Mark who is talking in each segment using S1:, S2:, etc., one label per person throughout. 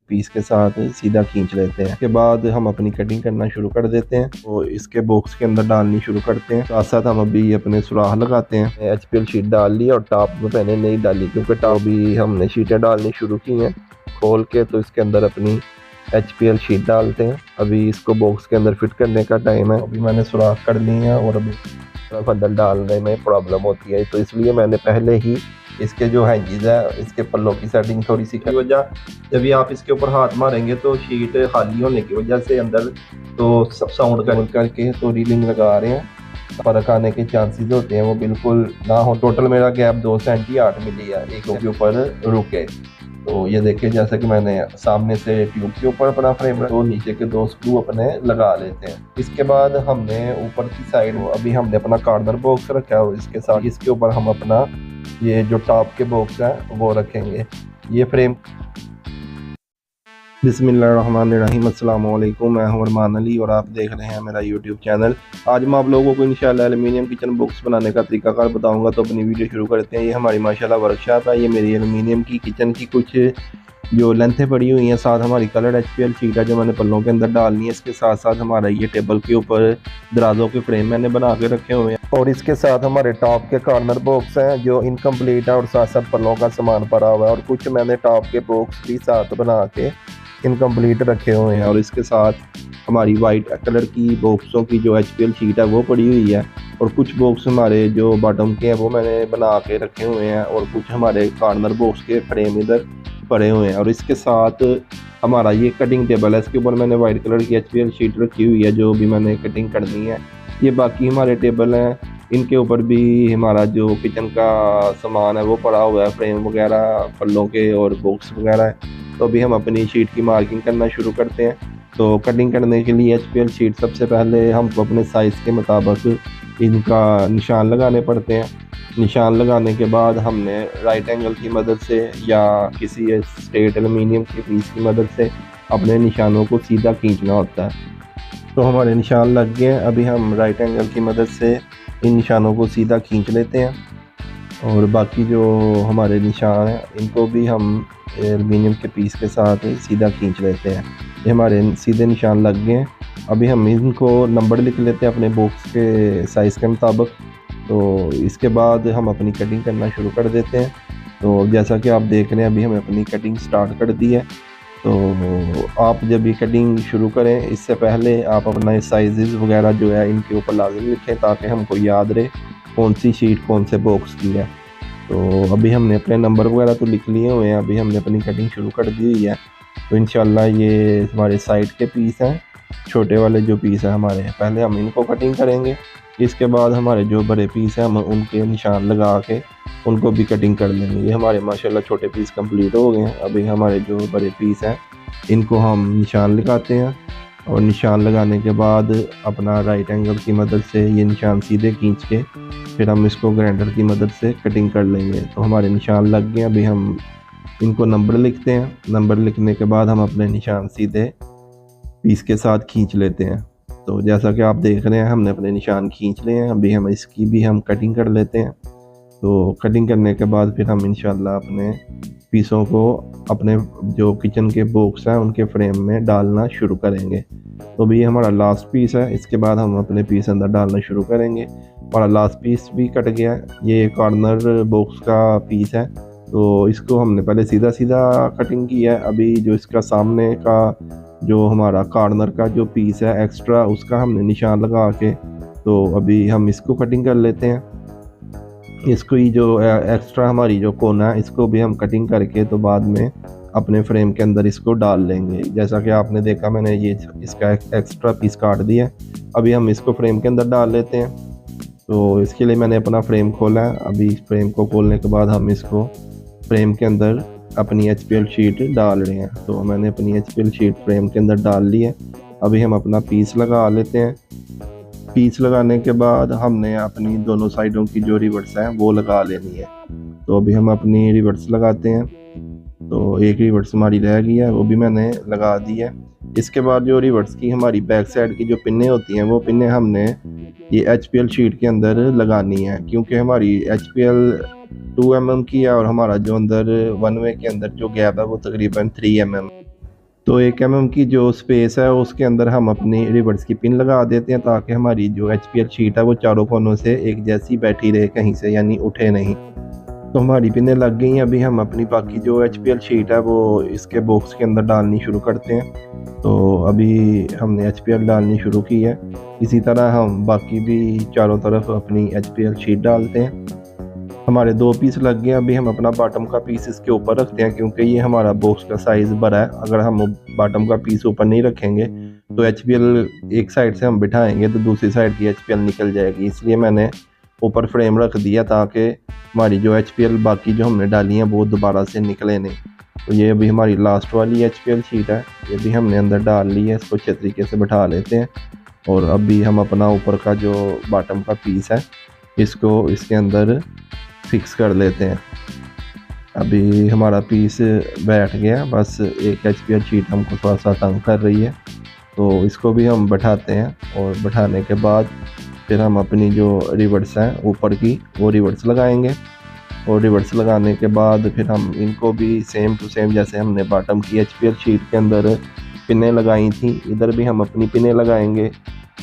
S1: Piece के साथ सीधा खींच लेते हैं। उसके बाद हम अपनी कटिंग करना शुरू कर देते हैं। तो इसके बॉक्स के अंदर डालनी शुरू करते हैं। साथ साथ हम अभी अपने सुराख लगाते हैं। HPL शीट डाल ली और टॉप में पहले नहीं डाली, क्योंकि टॉप भी हमने शीटें डालनी शुरू की हैं खोल के। तो इसके अंदर अपनी HPL शीट डालते हैं। अभी इसको बॉक्स के अंदर फिट करने का टाइम है। अभी मैंने सुराख कर ली है और अभी अंदर डालने में प्रॉब्लम होती है, तो इसलिए मैंने पहले ही इसके जो हैंगिस है इसके पल्लों की सेटिंग थोड़ी सी की वजह, जब भी आप इसके ऊपर हाथ मारेंगे तो शीट खाली होने की वजह से अंदर तो सब साउंड करके तो रीलिंग लगा रहे हैं, फर्क आने के चांसेस होते हैं वो बिल्कुल ना हो। टोटल मेरा गैप 2 सेंटी 8 मिली है एक के ऊपर रुके। तो ये देखिए, जैसा कि मैंने सामने से ट्यूब के ऊपर अपना फ्रेम रखा, तो नीचे के 2 स्क्रू अपने लगा लेते हैं। इसके बाद हमने ऊपर की साइड अभी हमने अपना कॉर्नर बॉक्स रखा है, इसके साथ इसके ऊपर हम अपना ये जो टॉप के बॉक्स है वो रखेंगे। ये फ्रेम बिस्मिल्लाहिर्रहमानिर्रहीम, अस्सलाम वालेकुम। मैं हूं अरमान अली और आप देख रहे हैं मेरा यूट्यूब चैनल। आज मैं आप लोगों को इंशाल्लाह एलुमिनियम किचन बॉक्स बनाने का तरीकाकार बताऊंगा। तो अपनी वीडियो शुरू करते हैं। ये हमारी माशाल्लाह वर्कशॉप है। ये मेरी एलुमिनियम की किचन की कुछ जो लेंथें पड़ी हुई हैं, साथ हमारी कलर्ड HPL शीट है जो मैंने पल्लों के अंदर डालनी है। इसके साथ साथ हमारा ये टेबल के ऊपर दराजों के फ्रेम मैंने बना के रखे हुए हैं, और इसके साथ हमारे टॉप के कॉर्नर बॉक्स हैं जो इनकम्प्लीट है और साथ साथ पल्लों का सामान पड़ा हुआ है, और कुछ मैंने टॉप के बॉक्स भी साथ बना के इनकम्प्लीट रखे हुए हैं। और इसके साथ हमारी वाइट कलर की बॉक्सों की जो HPL शीट है वो पड़ी हुई है, और कुछ बॉक्स हमारे जो बॉटम के हैं वो मैंने बना के रखे हुए हैं, और कुछ हमारे कॉर्नर बॉक्स के फ्रेम इधर पड़े हुए हैं। और इसके साथ हमारा ये कटिंग टेबल है, इसके ऊपर मैंने वाइट कलर की HPL शीट रखी हुई है जो भी मैंने कटिंग करनी है। ये बाकी हमारे टेबल हैं, इनके ऊपर भी हमारा जो किचन का सामान है वो पड़ा हुआ है, फ्रेम वगैरह पल्लों के और बॉक्स वगैरह है। तो अभी हम अपनी शीट की मार्किंग करना शुरू करते हैं। तो कटिंग करने के लिए HPL शीट सबसे पहले हमको अपने साइज़ के मुताबिक इनका निशान लगाने पड़ते हैं। निशान लगाने के बाद हमने राइट एंगल की मदद से या किसी स्ट्रेट एल्युमिनियम की पीस की मदद से अपने निशानों को सीधा खींचना होता है। तो हमारे निशान लग गए हैं। अभी हम राइट एंगल की मदद से इन निशानों को सीधा खींच लेते हैं, और बाकी जो हमारे निशान हैं इनको भी हम एल्युमिनियम के पीस के साथ सीधा खींच लेते हैं। ये हमारे सीधे निशान लग गए हैं। अभी हम इनको नंबर लिख लेते हैं अपने बॉक्स के साइज़ के मुताबिक। तो इसके बाद हम अपनी कटिंग करना शुरू कर देते हैं। तो जैसा कि आप देख रहे हैं अभी हमने अपनी कटिंग स्टार्ट कर दी है। तो आप जब ये कटिंग शुरू करें इससे पहले आप अपना साइज़ वगैरह जो है इनके ऊपर लाज़िम लिखें, ताकि हमको याद रहे कौन सी शीट कौन से बॉक्स की है। तो अभी हमने अपने नंबर वगैरह तो लिख लिए हुए हैं, अभी हमने अपनी कटिंग शुरू कर दी हुई है। तो इंशाल्लाह ये हमारे साइड के पीस हैं, छोटे वाले जो पीस हैं हमारे, पहले हम इनको कटिंग करेंगे। इसके बाद हमारे जो बड़े पीस हैं हम उनके निशान लगा के उनको भी कटिंग कर लेंगे। ये हमारे माशाल्लाह छोटे पीस कंप्लीट हो गए हैं। अभी हमारे जो बड़े पीस हैं इनको हम निशान लगाते हैं, और निशान लगाने के बाद अपना राइट एंगल की मदद से ये निशान सीधे खींच के फिर हम इसको ग्राइंडर की मदद से कटिंग कर लेंगे। तो हमारे निशान लग गए। अभी हम इनको नंबर लिखते हैं। नंबर लिखने के बाद हम अपने निशान सीधे पीस के साथ खींच लेते हैं। तो जैसा कि आप देख रहे हैं हमने अपने निशान खींच लिए हैं। अभी हम इसकी भी हम कटिंग कर लेते हैं। तो कटिंग करने के बाद फिर हम इंशाल्लाह अपने पीसों को अपने जो किचन के बॉक्स हैं उनके फ्रेम में डालना शुरू करेंगे। तो अभी हमारा लास्ट पीस है, इसके बाद हम अपने पीस अंदर डालना शुरू करेंगे। हमारा लास्ट पीस भी कट गया है, ये कॉर्नर बॉक्स का पीस है। तो इसको हमने पहले सीधा सीधा कटिंग की है। अभी जो इसका सामने का जो हमारा कॉर्नर का जो पीस है एक्स्ट्रा, उसका हमने निशान लगा के तो अभी हम इसको कटिंग कर लेते हैं। इसको ही जो एक्स्ट्रा हमारी जो कोना है इसको भी हम कटिंग करके तो बाद में अपने फ्रेम के अंदर इसको डाल लेंगे। जैसा कि आपने देखा मैंने ये इसका एक्स्ट्रा पीस काट दिया। अभी हम इसको फ्रेम के अंदर डाल लेते हैं। तो इसके लिए मैंने अपना फ्रेम खोला है। अभी इस फ्रेम को खोलने के बाद हम इसको फ्रेम के अंदर अपनी HPL शीट डाल रहे हैं। तो मैंने अपनी HPL शीट फ्रेम के अंदर डाल ली है। अभी हम अपना पीस लगा लेते हैं। पीस लगाने के बाद हमने अपनी दोनों साइडों की जो रिवर्स है वो लगा लेनी है। तो अभी हम अपनी रिवर्स लगाते हैं। तो एक रिवर्स हमारी रह गई है, वो भी मैंने लगा दी है। इसके बाद जो रिवर्स की हमारी बैक साइड की जो पिन्ने होती हैं वो पिन्ने हमने ये HPL शीट के अंदर लगानी है, क्योंकि हमारी HPL 2 mm की है और हमारा जो अंदर वन वे के अंदर जो गैप है वो तकरीबन 3 mm। तो 1 mm की जो स्पेस है उसके अंदर हम अपनी रिवर्स की पिन लगा देते हैं ताकि हमारी जो HPL शीट है वो चारों कोनों से एक जैसी बैठी रहे, कहीं से यानी उठे नहीं। तो हमारी पिनें लग गई हैं। अभी हम अपनी बाकी जो HPL शीट है वो इसके बॉक्स के अंदर डालनी शुरू करते हैं। तो अभी हमने HPL डालनी शुरू की है। इसी तरह हम बाकी भी चारों तरफ अपनी HPL शीट डालते हैं। हमारे 2 पीस लग गए। अभी हम अपना बॉटम का पीस इसके ऊपर रखते हैं क्योंकि ये हमारा बॉक्स का साइज़ बड़ा है। अगर हम बॉटम का पीस ऊपर नहीं रखेंगे तो HPL एक साइड से हम बिठाएंगे तो दूसरी साइड की HPL निकल जाएगी, इसलिए मैंने ऊपर फ्रेम रख दिया ताकि हमारी जो HPL बाकी जो हमने डाली हैं वो दोबारा से निकले नहीं। तो ये अभी हमारी लास्ट वाली HPL शीट है, ये भी हमने अंदर डाल ली है। इसको अच्छे तरीके से बिठा लेते हैं और अभी हम अपना ऊपर का जो बॉटम का पीस है इसको इसके अंदर फिक्स कर लेते हैं। अभी हमारा पीस बैठ गया, बस एक HPL शीट हमको थोड़ा सा तंग कर रही है, तो इसको भी हम बैठाते हैं और बैठाने के बाद फिर हम अपनी जो रिवर्स हैं ऊपर की वो रिवर्स लगाएंगे। और रिवर्स लगाने के बाद फिर हम इनको भी सेम टू सेम जैसे हमने बॉटम की HPL शीट के अंदर पिनें लगाई थी, इधर भी हम अपनी पिनें लगाएंगे।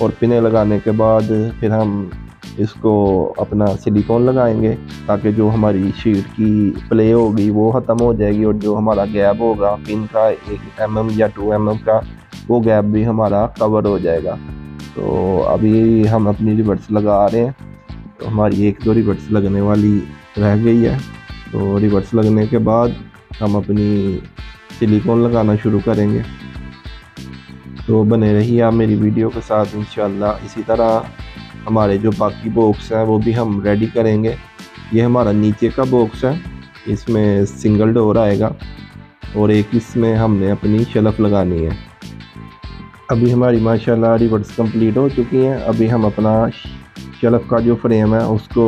S1: और पिनें लगाने के बाद फिर हम इसको अपना सिलिकॉन लगाएंगे ताकि जो हमारी शीट की प्ले होगी वो ख़त्म हो जाएगी और जो हमारा गैप होगा पिन का 1 mm या 2 mm का, वो गैप भी हमारा कवर हो जाएगा। तो अभी हम अपनी रिवर्स लगा रहे हैं। तो हमारी 1-2 रिवर्स लगने वाली रह गई है। तो रिवर्स लगने के बाद हम अपनी सिलिकॉन लगाना शुरू करेंगे। तो बने रहिए आप मेरी वीडियो के साथ इंशाल्लाह। इसी तरह हमारे जो बाकी बॉक्स हैं वो भी हम रेडी करेंगे। ये हमारा नीचे का बॉक्स है, इसमें सिंगल डोर आएगा और एक इसमें हमने अपनी शेल्फ लगानी है। अभी हमारी माशाल्लाह रिवर्स कंप्लीट हो चुकी हैं। अभी हम अपना शेल्फ का जो फ्रेम है उसको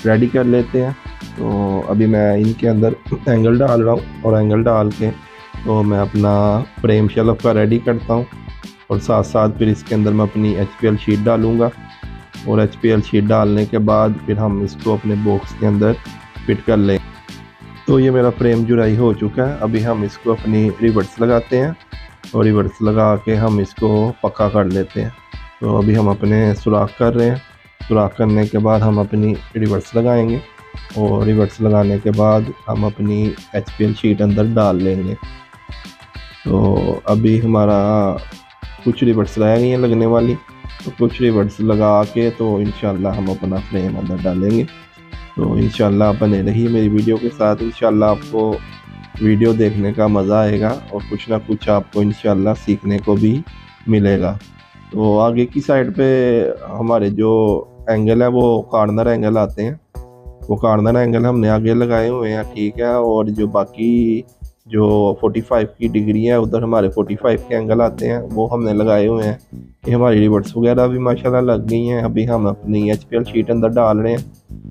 S1: रेडी कर लेते हैं। तो अभी मैं इनके अंदर एंगल डाल रहा हूँ और एंगल डाल के तो मैं अपना फ्रेम शेल्फ का रेडी करता हूँ और साथ साथ फिर इसके अंदर मैं अपनी HPL शीट डालूँगा। और HPL शीट डालने के बाद फिर हम इसको अपने बॉक्स के अंदर फिट कर लें। तो ये मेरा फ्रेम जुड़ाई हो चुका है। अभी हम इसको अपनी रिवर्स लगाते हैं और रिवर्स लगा के हम इसको पक्का कर लेते हैं। तो अभी हम अपने सुराख कर रहे हैं। सुराख करने के बाद हम अपनी रिवर्स लगाएंगे और रिवर्स लगाने के बाद हम अपनी HPL शीट अंदर डाल लेंगे। तो अभी हमारा कुछ रिवर्स रह गई हैं लगने वाली, तो कुछ रिवर्स लगा के तो इंशाल्लाह हम अपना फ्रेम अंदर डालेंगे। तो इंशाल्लाह बने रहिए मेरी वीडियो के साथ। इंशाल्लाह आपको वीडियो देखने का मज़ा आएगा और कुछ ना कुछ आपको इंशाल्लाह सीखने को भी मिलेगा। तो आगे की साइड पे हमारे जो एंगल है वो कॉर्नर एंगल आते हैं, वो कॉर्नर एंगल हमने आगे लगाए हुए हैं, ठीक है। और जो बाकी जो 45 की डिग्री है उधर हमारे 45 के एंगल आते हैं, वो हमने लगाए हुए हैं। ये हमारी रिवर्स वगैरह भी माशाल्लाह लग गई हैं। अभी हम अपनी HPL शीट अंदर डाल रहे हैं।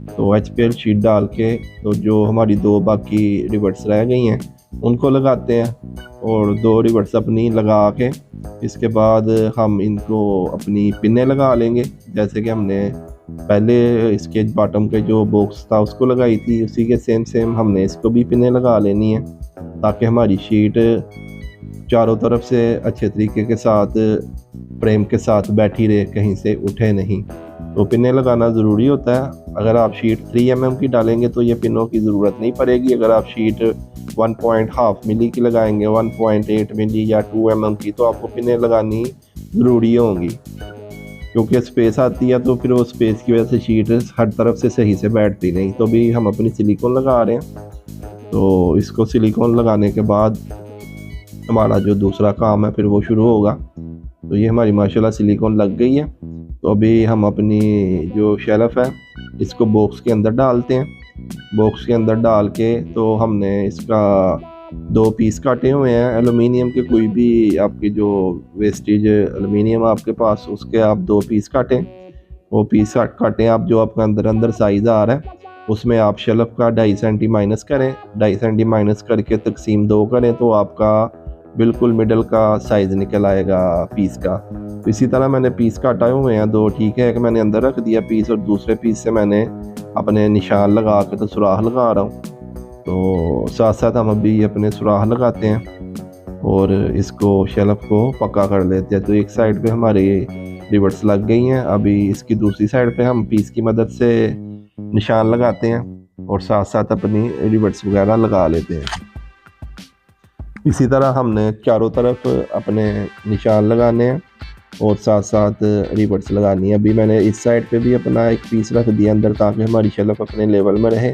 S1: तो HPL शीट डाल के तो जो हमारी 2 बाकी रिवर्स रह गई हैं उनको लगाते हैं और 2 रिवर्स अपनी लगा के इसके बाद हम इनको अपनी पिनें लगा लेंगे। जैसे कि हमने पहले इसके बॉटम के जो बॉक्स था उसको लगाई थी, उसी के सेम हमने इसको भी पिनें लगा लेनी है ताकि हमारी शीट चारों तरफ से अच्छे तरीके के साथ फ्रेम के साथ बैठी रहे, कहीं से उठे नहीं। तो पिनें लगाना ज़रूरी होता है। अगर आप शीट 3 mm की डालेंगे तो ये पिनों की ज़रूरत नहीं पड़ेगी। अगर आप शीट 1.5 मिली की लगाएंगे, 1.8 मिली या 2 mm की, तो आपको पिनें लगानी ज़रूरी होंगी क्योंकि स्पेस आती है तो फिर वो स्पेस की वजह से शीट हर तरफ से सही से बैठती नहीं। तो भी हम अपनी सिलिकॉन लगा रहे हैं। तो इसको सिलिकॉन लगाने के बाद हमारा जो दूसरा काम है फिर वो शुरू होगा। तो ये हमारी माशाल्लाह सिलिकॉन लग गई है। तो अभी हम अपनी जो शेल्फ है इसको बॉक्स के अंदर डालते हैं। बॉक्स के अंदर डाल के तो हमने इसका 2 पीस काटे हुए हैं एलुमिनियम के। कोई भी आपकी जो वेस्टेज एलुमिनियम आपके पास, उसके आप 2 पीस काटें। वो पीस काटें आप जो आपका अंदर साइज़ आ रहा है उसमें आप शेल्फ का 2.5 सेंटी माइनस करें। 2.5 सेंटी माइनस करके तकसीम 2 करें तो आपका बिल्कुल मिडल का साइज़ निकल आएगा पीस का। तो इसी तरह मैंने पीस काटा हुए हैं 2, ठीक है। एक मैंने अंदर रख दिया पीस और दूसरे पीस से मैंने अपने निशान लगा के तो सुराख लगा रहा हूँ। तो साथ साथ हम अभी अपने सुराख लगाते हैं। और इसको शेल्फ को पक्का कर लेते हैं। तो एक साइड पे हमारी रिवर्स लग गई हैं। अभी इसकी दूसरी साइड पे हम पीस की मदद से निशान लगाते हैं और साथ साथ अपनी रिवर्स वगैरह लगा लेते हैं। इसी तरह हमने चारों तरफ अपने निशान लगाने हैं और साथ साथ रिवर्स लगानी है। अभी मैंने इस साइड पे भी अपना एक पीस रख दिया अंदर ताकि हमारी शेल्फ अपने लेवल में रहे।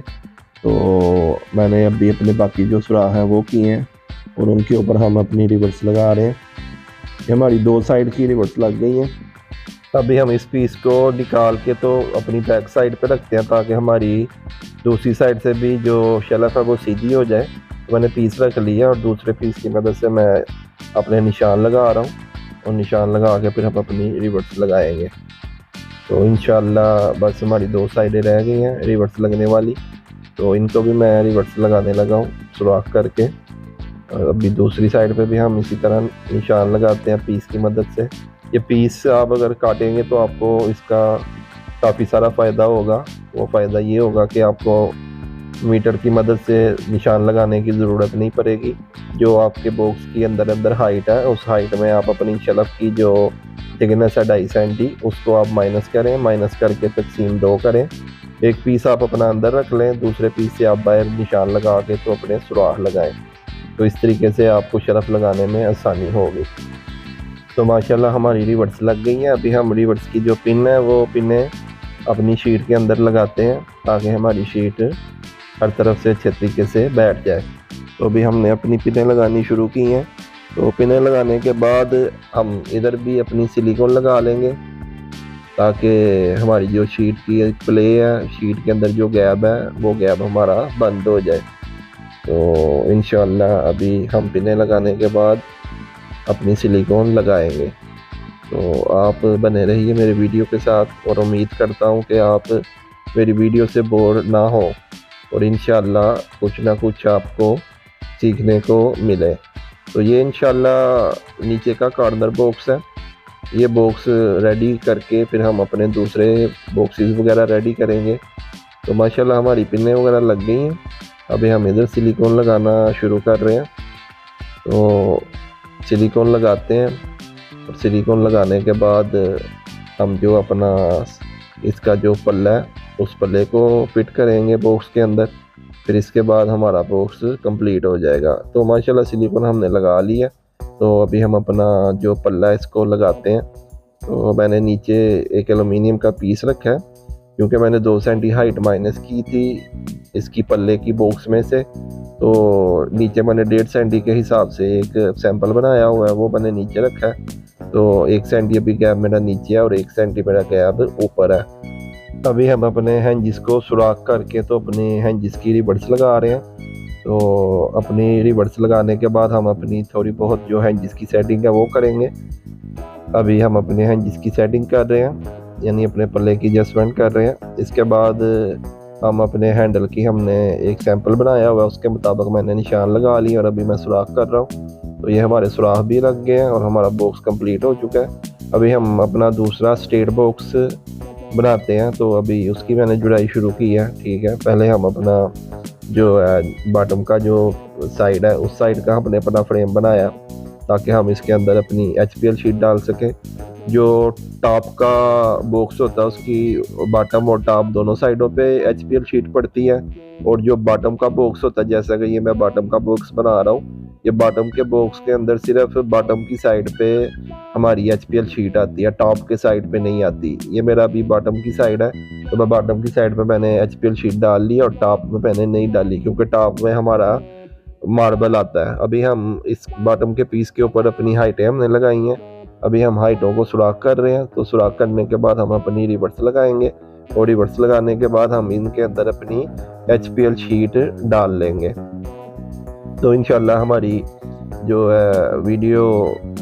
S1: तो मैंने अभी अपने बाकी जो सुराख हैं वो किए हैं और उनके ऊपर हम अपनी रिवर्स लगा रहे हैं। ये हमारी दो साइड की रिवर्स लग गई हैं। अभी हम इस पीस को निकाल के तो अपनी बैक साइड पे रखते हैं ताकि हमारी दूसरी साइड से भी जो शेल्फ है वो सीधी हो जाए। तो मैंने पीस रख लिया और दूसरे पीस की मदद से मैं अपने निशान लगा रहा हूँ और निशान लगा के फिर हम अपनी रिवर्स लगाएंगे। तो इंशाल्लाह बस हमारी दो साइडें रह गई हैं रिवर्स लगने वाली, तो इनको भी मैं रिवर्स लगाने लगा हूँ सुराख करके। और अभी दूसरी साइड पे भी हम इसी तरह निशान लगाते हैं पीस की मदद से। ये पीस आप अगर काटेंगे तो आपको इसका काफ़ी सारा फ़ायदा होगा। वो फ़ायदा ये होगा कि आपको मीटर की मदद से निशान लगाने की ज़रूरत नहीं पड़ेगी। जो आपके बॉक्स की अंदर हाइट है उस हाइट में आप अपनी शेल्फ की जो थिकनेस है 2.5 सेंटी उसको आप माइनस करें, माइनस करके तकसीम 2 करें। एक पीस आप अपना अंदर रख लें, दूसरे पीस से आप बाहर निशान लगा के तो अपने सुराख लगाएं। तो इस तरीके से आपको शेल्फ लगाने में आसानी होगी। तो माशाल्लाह हमारी रिवर्स लग गई है। अभी हम रिवर्स की जो पिन है वो पिनें अपनी शीट के अंदर लगाते हैं ताकि हमारी शीट हर तरफ से अच्छे तरीके से बैठ जाए। तो अभी हमने अपनी पिनें लगानी शुरू की हैं। तो पिनें लगाने के बाद हम इधर भी अपनी सिलिकॉन लगा लेंगे ताकि हमारी जो शीट की प्ले है, शीट के अंदर जो गैप है वो गैप हमारा बंद हो जाए। तो इंशाल्लाह अभी हम पिनें लगाने के बाद अपनी सिलिकॉन लगाएंगे। तो आप बने रहिए मेरे वीडियो के साथ और उम्मीद करता हूँ कि आप मेरी वीडियो से बोर ना हो और इंशाल्लाह कुछ ना कुछ आपको सीखने को मिले। तो ये इंशाल्लाह नीचे का कॉर्नर बॉक्स है। ये बॉक्स रेडी करके फिर हम अपने दूसरे बॉक्सेस वगैरह रेडी करेंगे। तो माशाल्लाह हमारी पिनें वगैरह लग गई हैं। अभी हम इधर सिलिकॉन लगाना शुरू कर रहे हैं। तो सिलिकॉन लगाते हैं और सिलिकॉन लगाने के बाद हम जो अपना इसका जो पल्ला है उस पल्ले को फिट करेंगे बॉक्स के अंदर। फिर इसके बाद हमारा बॉक्स कंप्लीट हो जाएगा। तो माशाल्लाह सिलिकॉन हमने लगा लिया। तो अभी हम अपना जो पल्ला है इसको लगाते हैं। तो मैंने नीचे एक एलुमिनियम का पीस रखा है क्योंकि मैंने 2 सेंटी हाइट माइनस की थी इसकी पल्ले की बॉक्स में से। तो नीचे मैंने 1.5 सेंटी के हिसाब से एक सैंपल बनाया हुआ है वो मैंने नीचे रखा है। तो 1 सेंटी अभी गैप मेरा नीचे है और 1 सेंटी मेरा गैप ऊपर है। अभी हम अपने हैंजिस को सुराख करके तो अपने हैंजिस की रिवर्स लगा रहे हैं। तो अपनी रिवर्स लगाने के बाद हम अपनी थोड़ी बहुत जो हैंजिस की सेटिंग है वो करेंगे। अभी हम अपने हैंजिस की सेटिंग कर रहे हैं यानी अपने पल्ले की एडजस्टमेंट कर रहे हैं। इसके बाद हम अपने हैंडल की हमने एक सैंपल बनाया हुआ है उसके मुताबिक मैंने निशान लगा ली और अभी मैं सुराख कर रहा हूँ। तो ये हमारे सुराख भी लग गए हैं और हमारा बॉक्स कंप्लीट हो चुका है। अभी हम अपना दूसरा स्ट्रेट बॉक्स बनाते हैं। तो अभी उसकी मैंने जुड़ाई शुरू की है। ठीक है, पहले हम अपना जो है बॉटम का जो साइड है उस साइड का हमने अपना फ्रेम बनाया ताकि हम इसके अंदर अपनी HPL शीट डाल सकें। जो टॉप का बॉक्स होता है उसकी बॉटम और टॉप दोनों साइडों पे HPL शीट पड़ती है और जो बॉटम का बॉक्स होता है जैसा कि ये मैं बॉटम का बॉक्स बना रहा हूँ, ये बॉटम के बॉक्स के अंदर सिर्फ बॉटम की साइड पे हमारी HPL शीट आती है, टॉप के साइड पे नहीं आती। ये मेरा अभी बॉटम की साइड है तो मैं बॉटम की साइड पे मैंने HPL शीट डाल ली और टॉप में मैंने नहीं डाली क्योंकि टॉप में हमारा मार्बल आता है। अभी हम इस बॉटम के पीस के ऊपर अपनी हाइटें हमने लगाई हैं। अभी हम हाइटों को सुराख कर रहे हैं। तो सुराख करने के बाद हम अपनी रिवर्स लगाएंगे और रिवर्स लगाने के बाद हम इनके अंदर अपनी HPL शीट डाल लेंगे। तो इंशाल्लाह हमारी जो है वीडियो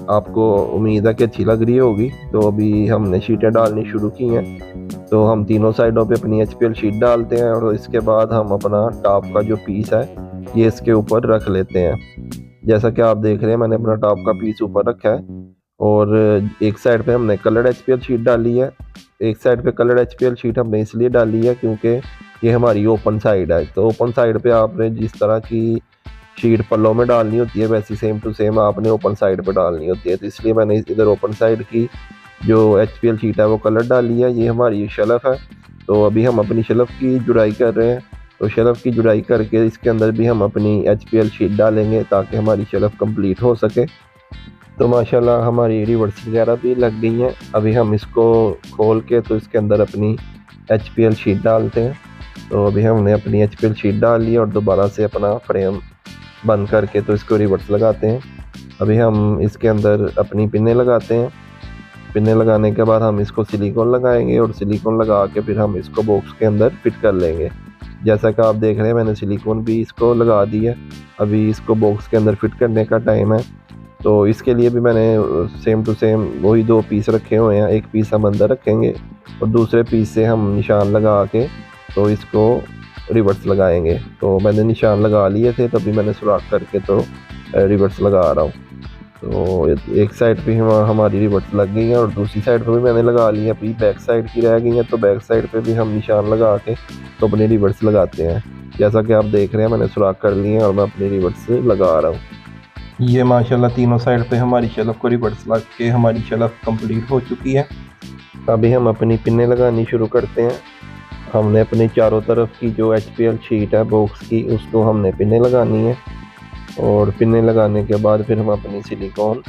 S1: आपको उम्मीद है कि अच्छी लग रही होगी। तो अभी हमने शीटें डालनी शुरू की हैं। तो हम तीनों साइडों पे अपनी HPL शीट डालते हैं और इसके बाद हम अपना टॉप का जो पीस है ये इसके ऊपर रख लेते हैं। जैसा कि आप देख रहे हैं मैंने अपना टॉप का पीस ऊपर रखा है और एक साइड पे हमने कलर्ड HPL शीट डाली है। एक साइड पे कलर्ड HPL शीट हमने इसलिए डाली है क्योंकि ये हमारी ओपन साइड है। तो ओपन साइड पे आपने जिस तरह की शीट पल्लों में डालनी होती है वैसी सेम टू सेम आपने ओपन साइड पर डालनी होती है। तो इसलिए मैंने इधर ओपन साइड की जो HPL शीट है वो कलर डाली है। ये हमारी शेल्फ है। तो अभी हम अपनी शेल्फ की जुड़ाई कर रहे हैं। तो शेल्फ की जुड़ाई करके इसके अंदर भी हम अपनी HPL शीट डालेंगे ताकि हमारी शेल्फ कंप्लीट हो सके। तो माशाल्लाह हमारी रिवर्स वगैरह भी लग गई हैं। अभी हम इसको खोल के तो इसके अंदर अपनी HPL शीट डालते हैं। तो अभी हमने अपनी HPL शीट डाल ली और दोबारा से अपना फ्रेम बंद करके तो इसको रिवर्स लगाते हैं। अभी हम इसके अंदर अपनी पिनें लगाते हैं। पिनें लगाने के बाद हम इसको सिलिकॉन लगाएंगे और सिलिकॉन लगा के फिर हम इसको बॉक्स के अंदर फिट कर लेंगे। जैसा कि आप देख रहे हैं मैंने सिलिकॉन भी इसको लगा दी है। अभी इसको बॉक्स के अंदर फिट करने का टाइम है। तो इसके लिए भी मैंने सेम टू सेम वही 2 पीस रखे हुए हैं। एक पीस हम अंदर रखेंगे और दूसरे पीस से हम निशान लगा के तो इसको रिवर्स लगाएंगे। तो मैंने निशान लगा लिए थे तभी मैंने सुराख करके तो रिवर्स लगा रहा हूँ। तो एक साइड पे हमारी रिवर्स लग गई है और दूसरी साइड पे भी मैंने लगा ली है। अभी बैक साइड की रह गई है तो बैक साइड पे भी हम निशान लगा के तो अपनी रिवर्स लगाते हैं। जैसा कि आप देख रहे हैं मैंने सुराख कर लिए हैं और मैं अपनी रिवर्स लगा रहा हूँ। ये माशाल्लाह तीनों साइड पे हमारी शेल्फ को रिवर्स लग के हमारी शेल्फ कंप्लीट हो चुकी है। अभी हम अपनी पिनें लगानी शुरू करते हैं। हमने अपने चारों तरफ की जो HPL शीट है बॉक्स की उसको हमने पिनें लगानी है और पिनें लगाने के बाद फिर हम अपनी सिलिकॉन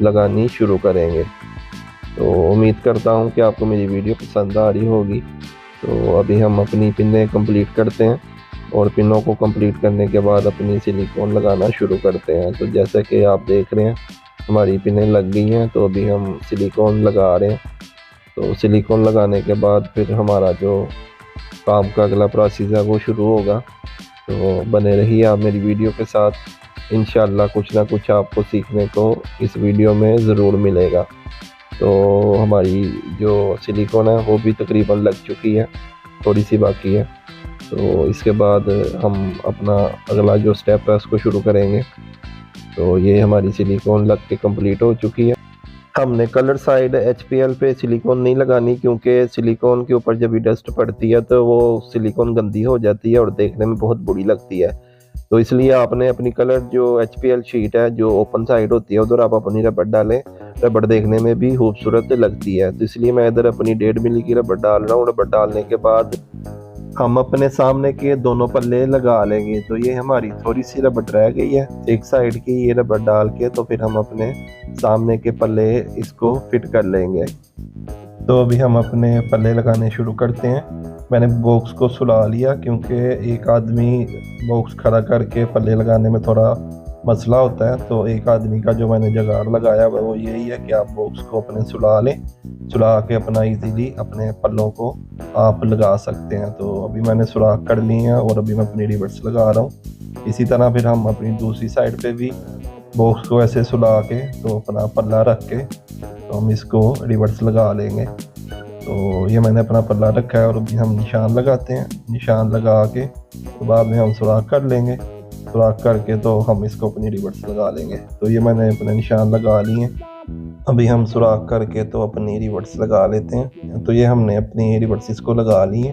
S1: लगानी शुरू करेंगे। तो उम्मीद करता हूँ कि आपको मेरी वीडियो पसंद आ रही होगी। तो अभी हम अपनी पिनें कंप्लीट करते हैं और पिनों को कंप्लीट करने के बाद अपनी सिलिकॉन लगाना शुरू करते हैं। तो जैसा कि आप देख रहे हैं हमारी पिनें लग गई हैं। तो अभी हम सिलिकॉन लगा रहे हैं। तो सिलिकॉन लगाने के बाद फिर हमारा जो काम का अगला प्रोसेस है वो शुरू होगा। तो बने रहिए आप मेरी वीडियो के साथ। इंशाल्लाह कुछ ना कुछ आपको सीखने को इस वीडियो में ज़रूर मिलेगा। तो हमारी जो सिलिकॉन है वो भी तकरीबन लग चुकी है, थोड़ी सी बाकी है। तो इसके बाद हम अपना अगला जो स्टेप है उसको शुरू करेंगे। तो ये हमारी सिलिकॉन लग के कंप्लीट हो चुकी है। हमने कलर साइड HPL पे सिलिकॉन नहीं लगानी क्योंकि सिलिकॉन के ऊपर जब भी डस्ट पड़ती है तो वो सिलिकॉन गंदी हो जाती है और देखने में बहुत बुरी लगती है। तो इसलिए आपने अपनी कलर जो HPL शीट है जो ओपन साइड होती है उधर आप अपनी रबड़ डालें। रबड़ देखने में भी खूबसूरत लगती है। तो इसलिए मैं इधर अपनी 1.5 मिली की रबड़ डाल रहा हूँ। रबड़ डालने के बाद हम अपने सामने के दोनों पल्ले लगा लेंगे। तो ये हमारी थोड़ी सी रबड़ रह गई है एक साइड की, ये रबड़ डाल के तो फिर हम अपने सामने के पल्ले इसको फिट कर लेंगे। तो अभी हम अपने पल्ले लगाने शुरू करते हैं। मैंने बॉक्स को सुला लिया क्योंकि एक आदमी बॉक्स खड़ा करके पल्ले लगाने में थोड़ा मसला होता है। तो एक आदमी का जो मैंने जुगाड़ लगाया वो यही है कि आप बॉक्स को अपने सुला लें, सुला के अपना इजीली अपने पल्लों को आप लगा सकते हैं। तो अभी मैंने सुराख कर ली है और अभी मैं अपनी रिवर्स लगा रहा हूँ। इसी तरह फिर हम अपनी दूसरी साइड पे भी बॉक्स को ऐसे सुला के तो अपना पल्ला रख के तो हम इसको रिवर्स लगा लेंगे। तो ये मैंने अपना पल्ला रखा है और अभी हम निशान लगाते हैं। निशान लगा के तो बाद में हम सुराख कर लेंगे। सुराख करके तो हम इसको अपनी रिवर्स लगा लेंगे। तो ये मैंने अपने निशान लगा लिए हैं। अभी हम सुराख करके तो अपनी रिवर्स लगा लेते हैं। तो ये हमने अपनी रिवर्स इसको लगा ली है।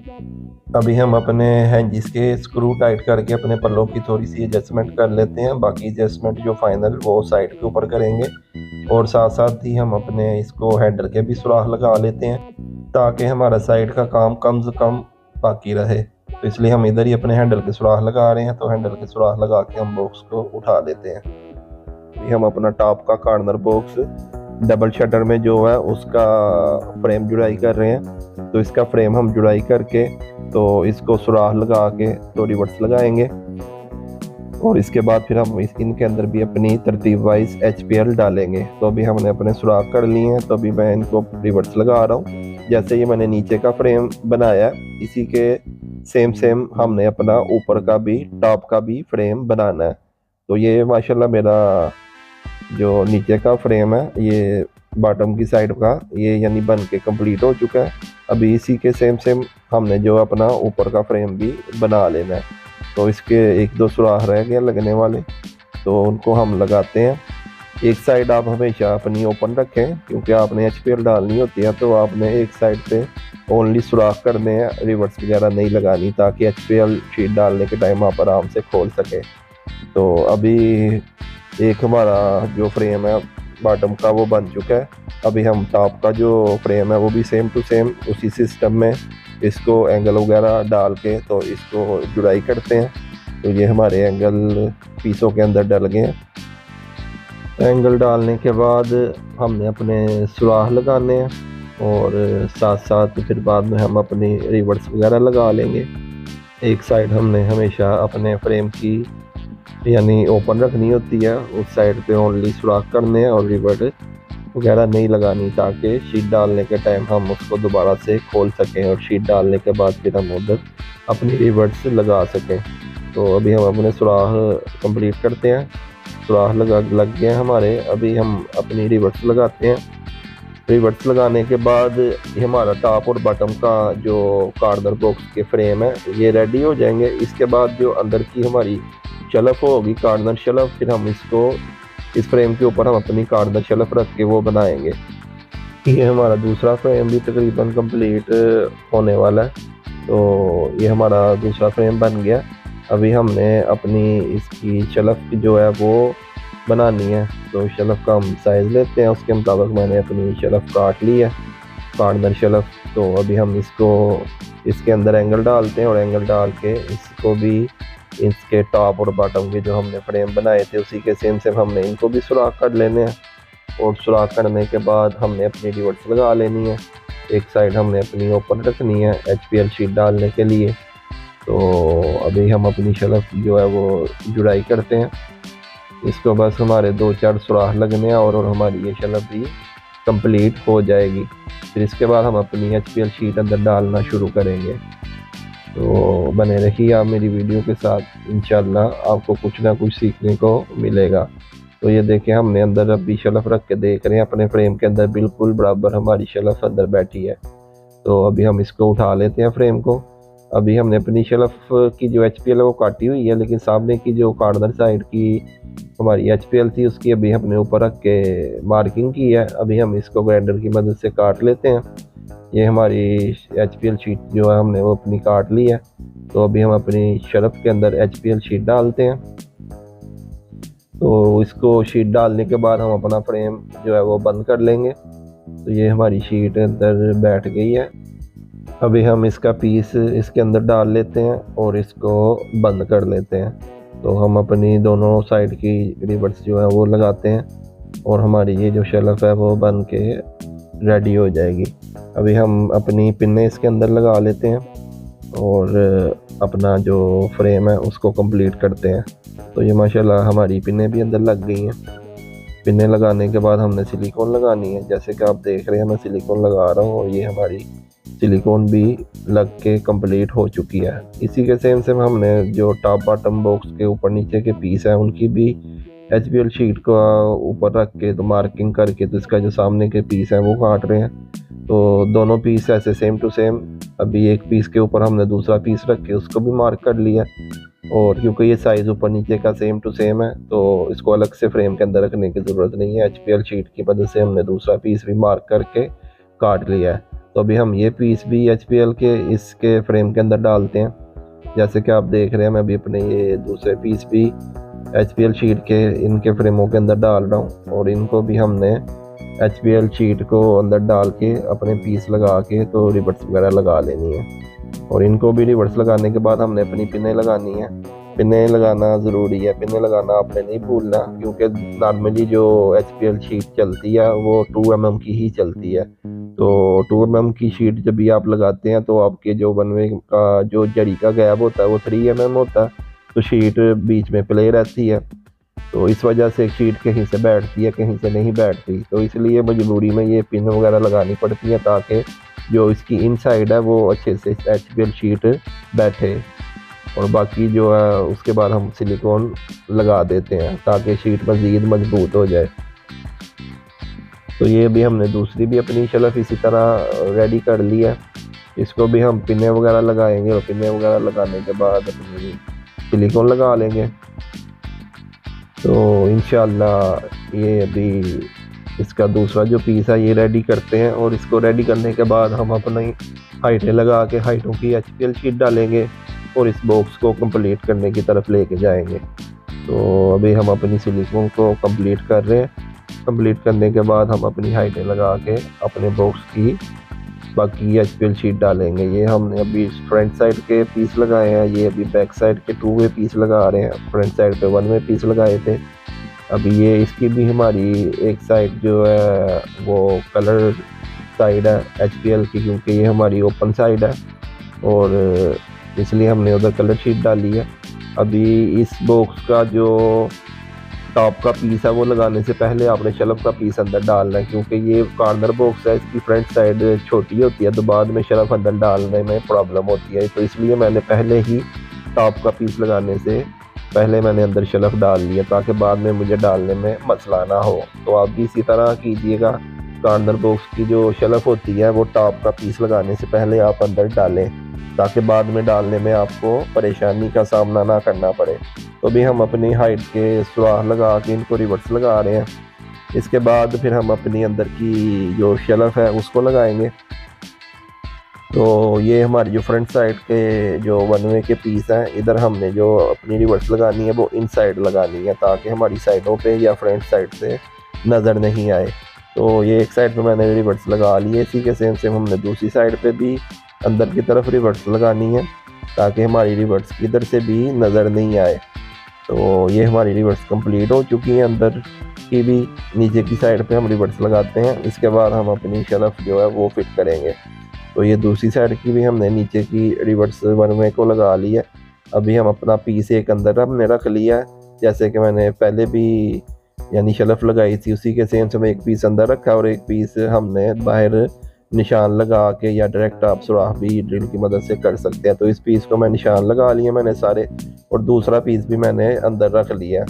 S1: अभी हम अपने हैंजिस के स्क्रू टाइट करके अपने पल्लों की थोड़ी सी एडजस्टमेंट कर लेते हैं। बाकी एडजस्टमेंट जो फाइनल वो साइड के ऊपर करेंगे और साथ साथ ही हम अपने इसको हैंडल के भी सुराख लगा लेते हैं ताकि हमारा साइड का काम कम से कम बाकी रहे। तो इसलिए हम इधर ही अपने हैंडल के सुराख लगा रहे हैं। तो हैंडल के सुराख लगा के हम बॉक्स को उठा लेते हैं। अभी हम अपना टॉप का कॉर्नर बॉक्स डबल शटर में जो है उसका फ्रेम जुड़ाई कर रहे हैं। तो इसका फ्रेम हम जुड़ाई करके तो इसको सुराख लगा के तो रिवर्स लगाएंगे और इसके बाद फिर हम इनके अंदर भी अपनी तरतीब वाइज HPL डालेंगे। तो अभी हमने अपने सुराख कर लिए हैं। तो अभी मैं इनको रिवर्स लगा रहा हूँ। जैसे ये मैंने नीचे का फ्रेम बनाया इसी के सेम हमने अपना ऊपर का भी टॉप का भी फ्रेम बनाना है। तो ये माशाल्लाह मेरा जो नीचे का फ्रेम है ये बॉटम की साइड का ये यानी बन के कंप्लीट हो चुका है। अभी इसी के सेम हमने जो अपना ऊपर का फ्रेम भी बना लेना है। तो इसके 1-2 सुराख रह गए लगने वाले तो उनको हम लगाते हैं। एक साइड आप हमेशा अपनी ओपन रखें क्योंकि आपने HPL डालनी होती है। तो आपने एक साइड पे ओनली सुराख करने हैं, रिवर्स वगैरह नहीं लगानी ताकि HPL शीट डालने के टाइम आप आराम से खोल सकें। तो अभी एक हमारा जो फ्रेम है बॉटम का वो बन चुका है। अभी हम टॉप का जो फ्रेम है वो भी सेम टू सेम उसी सिस्टम में इसको एंगल वगैरह डाल के तो इसको जुड़ाई करते हैं। तो ये हमारे एंगल पीसों के अंदर डल गए हैं। एंगल डालने के बाद हमने अपने सुराख लगाने हैं और साथ साथ फिर बाद में हम अपनी रिवर्स वगैरह लगा लेंगे। एक साइड हमने हमेशा अपने फ्रेम की यानी ओपन रखनी होती है, उस साइड पे ओनली सुराख करने हैं और रिवर्स वगैरह नहीं लगानी, ताकि शीट डालने के टाइम हम उसको दोबारा से खोल सकें और शीट डालने के बाद फिर हम उधर अपनी रिवर्स लगा सकें। तो अभी हम अपने सुराख कंप्लीट करते हैं। सुराख लग गए हैं हमारे। अभी हम अपनी रिवर्स लगाते हैं। रिवर्स लगाने के बाद हमारा टॉप और बॉटम का जो कार्नर बॉक्स के फ्रेम है ये रेडी हो जाएंगे। इसके बाद जो अंदर की हमारी शेल्फ होगी कार्नर शेल्फ, फिर हम इसको इस फ्रेम के ऊपर हम अपनी कार्नर शेल्फ रख के वो बनाएंगे। ये हमारा दूसरा फ्रेम भी तकरीबन कंप्लीट होने वाला है। तो ये हमारा दूसरा फ्रेम बन गया। अभी हमने अपनी इसकी शेल्फ जो है वो बनानी है। तो शेल्फ का हम साइज़ लेते हैं, उसके मुताबिक मैंने अपनी शेल्फ काट ली है, कार्नर शेल्फ। तो अभी हम इसको इसके अंदर एंगल डालते हैं और एंगल डाल के इसको भी इसके टॉप और बॉटम के जो हमने फ्रेम बनाए थे उसी के सेम हमने इनको भी सुराख कर लेने हैं। और सुराख करने के बाद हमने अपनी रिवर्स लगा लेनी है। एक साइड हमने अपनी ओपन रखनी है HPL शीट डालने के लिए। तो अभी हम अपनी शेल्फ जो है वो जुड़ाई करते हैं। इसको बस हमारे 2-4 सुराख लगने हैं और हमारी ये शेल्फ भी कंप्लीट हो जाएगी। फिर इसके बाद हम अपनी HPL शीट अंदर डालना शुरू करेंगे। तो बने रहिए आप मेरी वीडियो के साथ, इंशाल्लाह आपको कुछ ना कुछ सीखने को मिलेगा। तो ये देखें हमने अंदर अभी शेल्फ रख के देख रहे हैं अपने फ्रेम के अंदर बिल्कुल बराबर हमारी शेल्फ अंदर बैठी है। तो अभी हम इसको उठा लेते हैं फ्रेम को। अभी हमने अपनी शेल्फ की जो HPL है वो काटी हुई है, लेकिन सामने की जो कार्नर साइड की हमारी HPL थी उसकी अभी हमने ऊपर रख के मार्किंग की है। अभी हम इसको ग्राइंडर की मदद से काट लेते हैं। ये हमारी HPL शीट जो है हमने वो अपनी काट ली है। तो अभी हम अपनी शेल्फ के अंदर HPL शीट डालते हैं। तो इसको शीट डालने के बाद हम अपना फ्रेम जो है वो बंद कर लेंगे। तो ये हमारी शीट अंदर बैठ गई है। अभी हम इसका पीस इसके अंदर डाल लेते हैं और इसको बंद कर लेते हैं। तो हम अपनी दोनों साइड की रिवर्स जो है वो लगाते हैं और हमारी ये जो शेल्फ है वो बन के रेडी हो जाएगी। अभी हम अपनी पिन्ने इसके अंदर लगा लेते हैं और अपना जो फ्रेम है उसको कंप्लीट करते हैं। तो ये माशाल्लाह हमारी पिन्ने भी अंदर लग गई हैं। पिन्ने लगाने के बाद हमने सिलिकॉन लगानी है। जैसे कि आप देख रहे हैं मैं सिलिकॉन लगा रहा हूँ और ये हमारी सिलिकॉन भी लग के कंप्लीट हो चुकी है। इसी के सेम हमने जो टॉप बॉटम बॉक्स के ऊपर नीचे के पीस है उनकी भी HPL शीट को ऊपर रख के तो मार्किंग करके तो इसका जो सामने के पीस है वो काट रहे हैं। तो दोनों पीस ऐसे सेम टू सेम। अभी एक पीस के ऊपर हमने दूसरा पीस रख के उसको भी मार्क कर लिया और क्योंकि ये साइज़ ऊपर नीचे का सेम टू सेम है तो इसको अलग से फ्रेम के अंदर रखने की ज़रूरत नहीं है। HPL शीट की मदद से हमने दूसरा पीस भी मार्क करके काट लिया है। तो अभी हम ये पीस भी HPL के इसके फ्रेम के अंदर डालते हैं। जैसे कि आप देख रहे हैं मैं अभी अपने ये दूसरे पीस भी HPL शीट के इनके फ्रेमों के अंदर डाल रहा हूँ और इनको भी हमने HPL शीट को अंदर डाल के अपने पीस लगा के तो रिवर्स वगैरह लगा लेनी है। और इनको भी रिवर्स लगाने के बाद हमने अपनी पिनें लगानी है। पिनें लगाना ज़रूरी है, पिनें लगाना आपने नहीं भूलना, क्योंकि नॉर्मली जो HPL शीट चलती है वो 2 mm की ही चलती है। तो 2 mm की शीट जब भी आप लगाते हैं तो आपके जो बनवे का जो जड़ी का गैप होता है वो 3 mm होता है। तो शीट बीच में प्ले रहती है, तो इस वजह से शीट कहीं से बैठती है कहीं से नहीं बैठती। तो इसलिए मजबूरी में ये पिन वगैरह लगानी पड़ती है ताकि जो इसकी इनसाइड है वो अच्छे से HPL शीट बैठे। और बाकी जो है उसके बाद हम सिलिकॉन लगा देते हैं ताकि शीट मज़ीद मजबूत हो जाए। तो ये भी हमने दूसरी भी अपनी शेल्फ इसी तरह रेडी कर ली है। इसको भी हम पिने वगैरह लगाएंगे और पिने वगैरह लगाने के बाद अपनी सिलिकॉन लगा लेंगे। तो इंशाल्लाह ये अभी इसका दूसरा जो पीस है ये रेडी करते हैं और इसको रेडी करने के बाद हम अपनी हाइटें लगा के हाइटों की HPL शीट डालेंगे और इस बॉक्स को कंप्लीट करने की तरफ लेके जाएंगे। तो अभी हम अपनी सिलिकॉन को कंप्लीट कर रहे हैं। कंप्लीट करने के बाद हम अपनी हाइटें लगा के अपने बॉक्स की बाकी HPL शीट डालेंगे। ये हमने अभी फ्रंट साइड के पीस लगाए हैं, ये अभी बैक साइड के 2 वे पीस लगा रहे हैं। फ्रंट साइड पे 1 वे पीस लगाए थे। अभी ये इसकी भी हमारी एक साइड जो है वो कलर साइड है HPL की, क्योंकि ये हमारी ओपन साइड है और इसलिए हमने उधर कलर शीट डाली है। अभी इस बॉक्स का जो टॉप का पीस है वो लगाने से पहले आपने शेल्फ का पीस अंदर डालना है, क्योंकि ये कॉर्नर बॉक्स है, इसकी फ्रंट साइड छोटी होती है तो बाद में शेल्फ अंदर डालने में प्रॉब्लम होती है। तो इसलिए मैंने पहले ही टॉप का पीस लगाने से पहले मैंने अंदर शेल्फ डाल लिया, ताकि बाद में मुझे डालने में मसला ना हो। तो आप भी इसी तरह कीजिएगा। कॉर्नर बॉक्स की जो शेल्फ होती है वो टॉप का पीस लगाने से पहले आप अंदर डालें, ताकि बाद में डालने में आपको परेशानी का सामना ना करना पड़े। तो भी हम अपनी हाइट के सुराख लगा के इनको रिवर्स लगा रहे हैं। इसके बाद फिर हम अपनी अंदर की जो शेल्फ है उसको लगाएंगे। तो ये हमारी जो फ्रंट साइड के जो 1 वे के पीस हैं, इधर हमने जो अपनी रिवर्स लगानी है वो इन साइड लगानी है, ताकि हमारी साइडों पे या फ्रंट साइड से नज़र नहीं आए। तो ये एक साइड पे मैंने रिवर्स लगा ली है। इसी के सेम सेम हमने दूसरी साइड पे भी अंदर की तरफ रिवर्स लगानी है, ताकि हमारी रिवर्स इधर से भी नज़र नहीं आए। तो ये हमारी रिवर्स कंप्लीट हो चुकी है। अंदर की भी नीचे की साइड पे हम रिवर्स लगाते हैं। इसके बाद हम अपनी शेल्फ जो है वो फिट करेंगे। तो ये दूसरी साइड की भी हमने नीचे की रिवर्स 1 वे को लगा ली है। अभी हम अपना पीस एक अंदर हमने रख लिया है, जैसे कि मैंने पहले भी यानी शेल्फ लगाई थी उसी के सेम से एक पीस अंदर रखा और एक पीस हमने बाहर निशान लगा के, या डायरेक्ट आप सुराख भी ड्रिल की मदद से कर सकते हैं। तो इस पीस को मैं निशान लगा लिए मैंने सारे, और दूसरा पीस भी मैंने अंदर रख लिया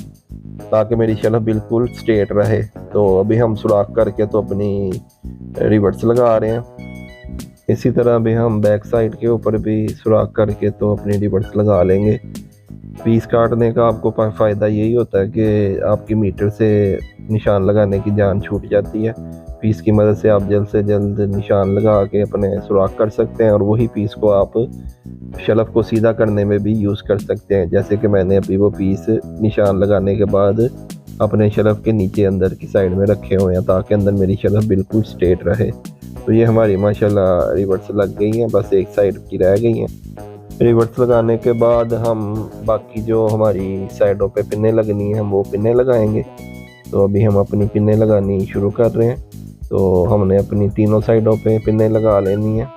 S1: ताकि मेरी शेल्फ बिल्कुल स्ट्रेट रहे। तो अभी हम सुराख करके तो अपनी रिवर्स लगा रहे हैं। इसी तरह भी हम बैक साइड के ऊपर भी सुराख करके तो अपनी रिवर्स लगा लेंगे। पीस काटने का आपको फ़ायदा यही होता है कि आपकी मीटर से निशान लगाने की जान छूट जाती है। पीस की मदद से आप जल्द से जल्द निशान लगा के अपने सुराख कर सकते हैं, और वही पीस को आप शेल्फ को सीधा करने में भी यूज़ कर सकते हैं। जैसे कि मैंने अभी वो पीस निशान लगाने के बाद अपने शेल्फ के नीचे अंदर की साइड में रखे हुए हैं, ताकि अंदर मेरी शेल्फ बिल्कुल स्ट्रेट रहे। तो ये हमारी माशाल्लाह रिवर्स लग गई हैं, बस एक साइड की रह गई हैं। रिवर्स लगाने के बाद हम बाकी जो हमारी साइडों पे पिनें लगनी हैं हम वो पिनें लगाएंगे। तो अभी हम अपनी पिनें लगानी शुरू कर रहे हैं। तो हमने अपनी तीनों साइडों पे पिनें लगा लेनी है।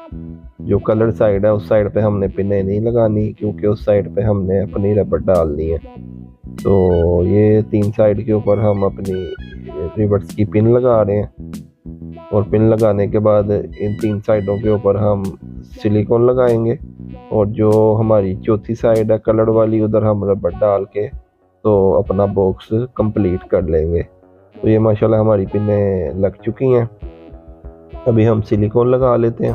S1: जो कलर साइड है उस साइड पे हमने पिनें नहीं लगानी, क्योंकि उस साइड पे हमने अपनी रबड़ डालनी है। तो ये 3 साइड के ऊपर हम अपनी रिवर्स की पिन लगा रहे हैं, और पिन लगाने के बाद इन 3 साइडों के ऊपर हम सिलिकॉन लगाएंगे, और जो हमारी चौथी साइड है कलर वाली उधर हम रबड़ डाल के तो अपना बॉक्स कंप्लीट कर लेंगे। तो ये माशाल्लाह हमारी पिनें लग चुकी हैं। अभी हम सिलिकॉन लगा लेते हैं।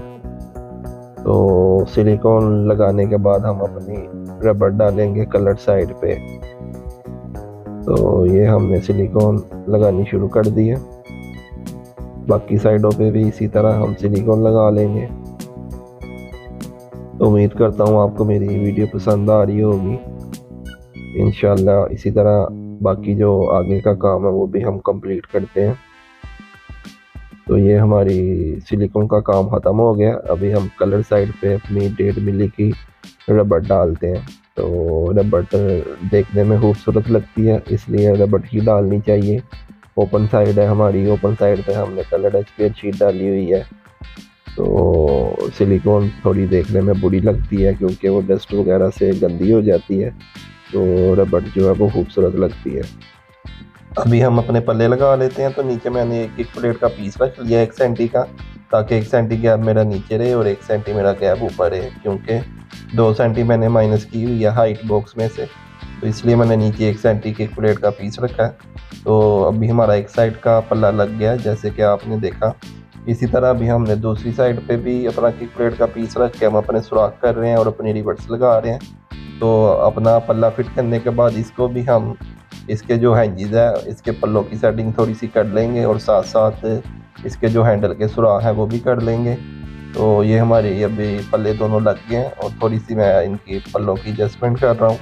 S1: तो सिलिकॉन लगाने के बाद हम अपनी रबड़ डालेंगे कलर साइड पे। तो ये हमने सिलिकॉन लगानी शुरू कर दी है। बाकी साइडों पे भी इसी तरह हम सिलिकॉन लगा लेंगे। तो उम्मीद करता हूँ आपको मेरी वीडियो पसंद आ रही होगी। इंशाल्लाह इसी तरह बाकी जो आगे का काम है वो भी हम कंप्लीट करते हैं। तो ये हमारी सिलिकॉन का काम ख़त्म हो गया। अभी हम कलर साइड पे अपनी 1.5 मिली की रबड़ डालते हैं। तो रबड़ देखने में खूबसूरत लगती है, इसलिए रबड़ ही डालनी चाहिए। ओपन साइड है हमारी, ओपन साइड पे हमने कलर HPL शीट डाली हुई है। तो सिलिकॉन थोड़ी देखने में बुरी लगती है, क्योंकि वो डस्ट वगैरह से गंदी हो जाती है। तो रबड़ जो है वो खूबसूरत लगती है। अभी हम अपने पल्ले लगा लेते हैं। तो नीचे मैंने एक प्लेट का पीस रख लिया 1 सेंटी का, ताकि 1 सेंटी गैप मेरा नीचे रहे और 1 सेंटी मेरा गैप ऊपर रहे, क्योंकि 2 सेंटी मैंने माइनस की हुई है हाइट बॉक्स में से। तो इसलिए मैंने नीचे 1 सेंटी की एक प्लेट का पीस रखा है। तो अभी हमारा एक साइड का पल्ला लग गया जैसे कि आपने देखा। इसी तरह भी हमने दूसरी साइड पे भी अपना किक प्लेट का पीस रख के हम अपने सुराख कर रहे हैं और अपनी रिवर्स लगा रहे हैं। तो अपना पल्ला फिट करने के बाद इसको भी हम इसके जो हैंजिज है इसके पल्लों की सेटिंग थोड़ी सी कर लेंगे, और साथ साथ इसके जो हैंडल के सुराख हैं वो भी कर लेंगे। तो ये हमारे अभी पल्ले दोनों लग गए हैं, और थोड़ी सी मैं इनकी पल्लों की एडजस्टमेंट कर रहा हूँ।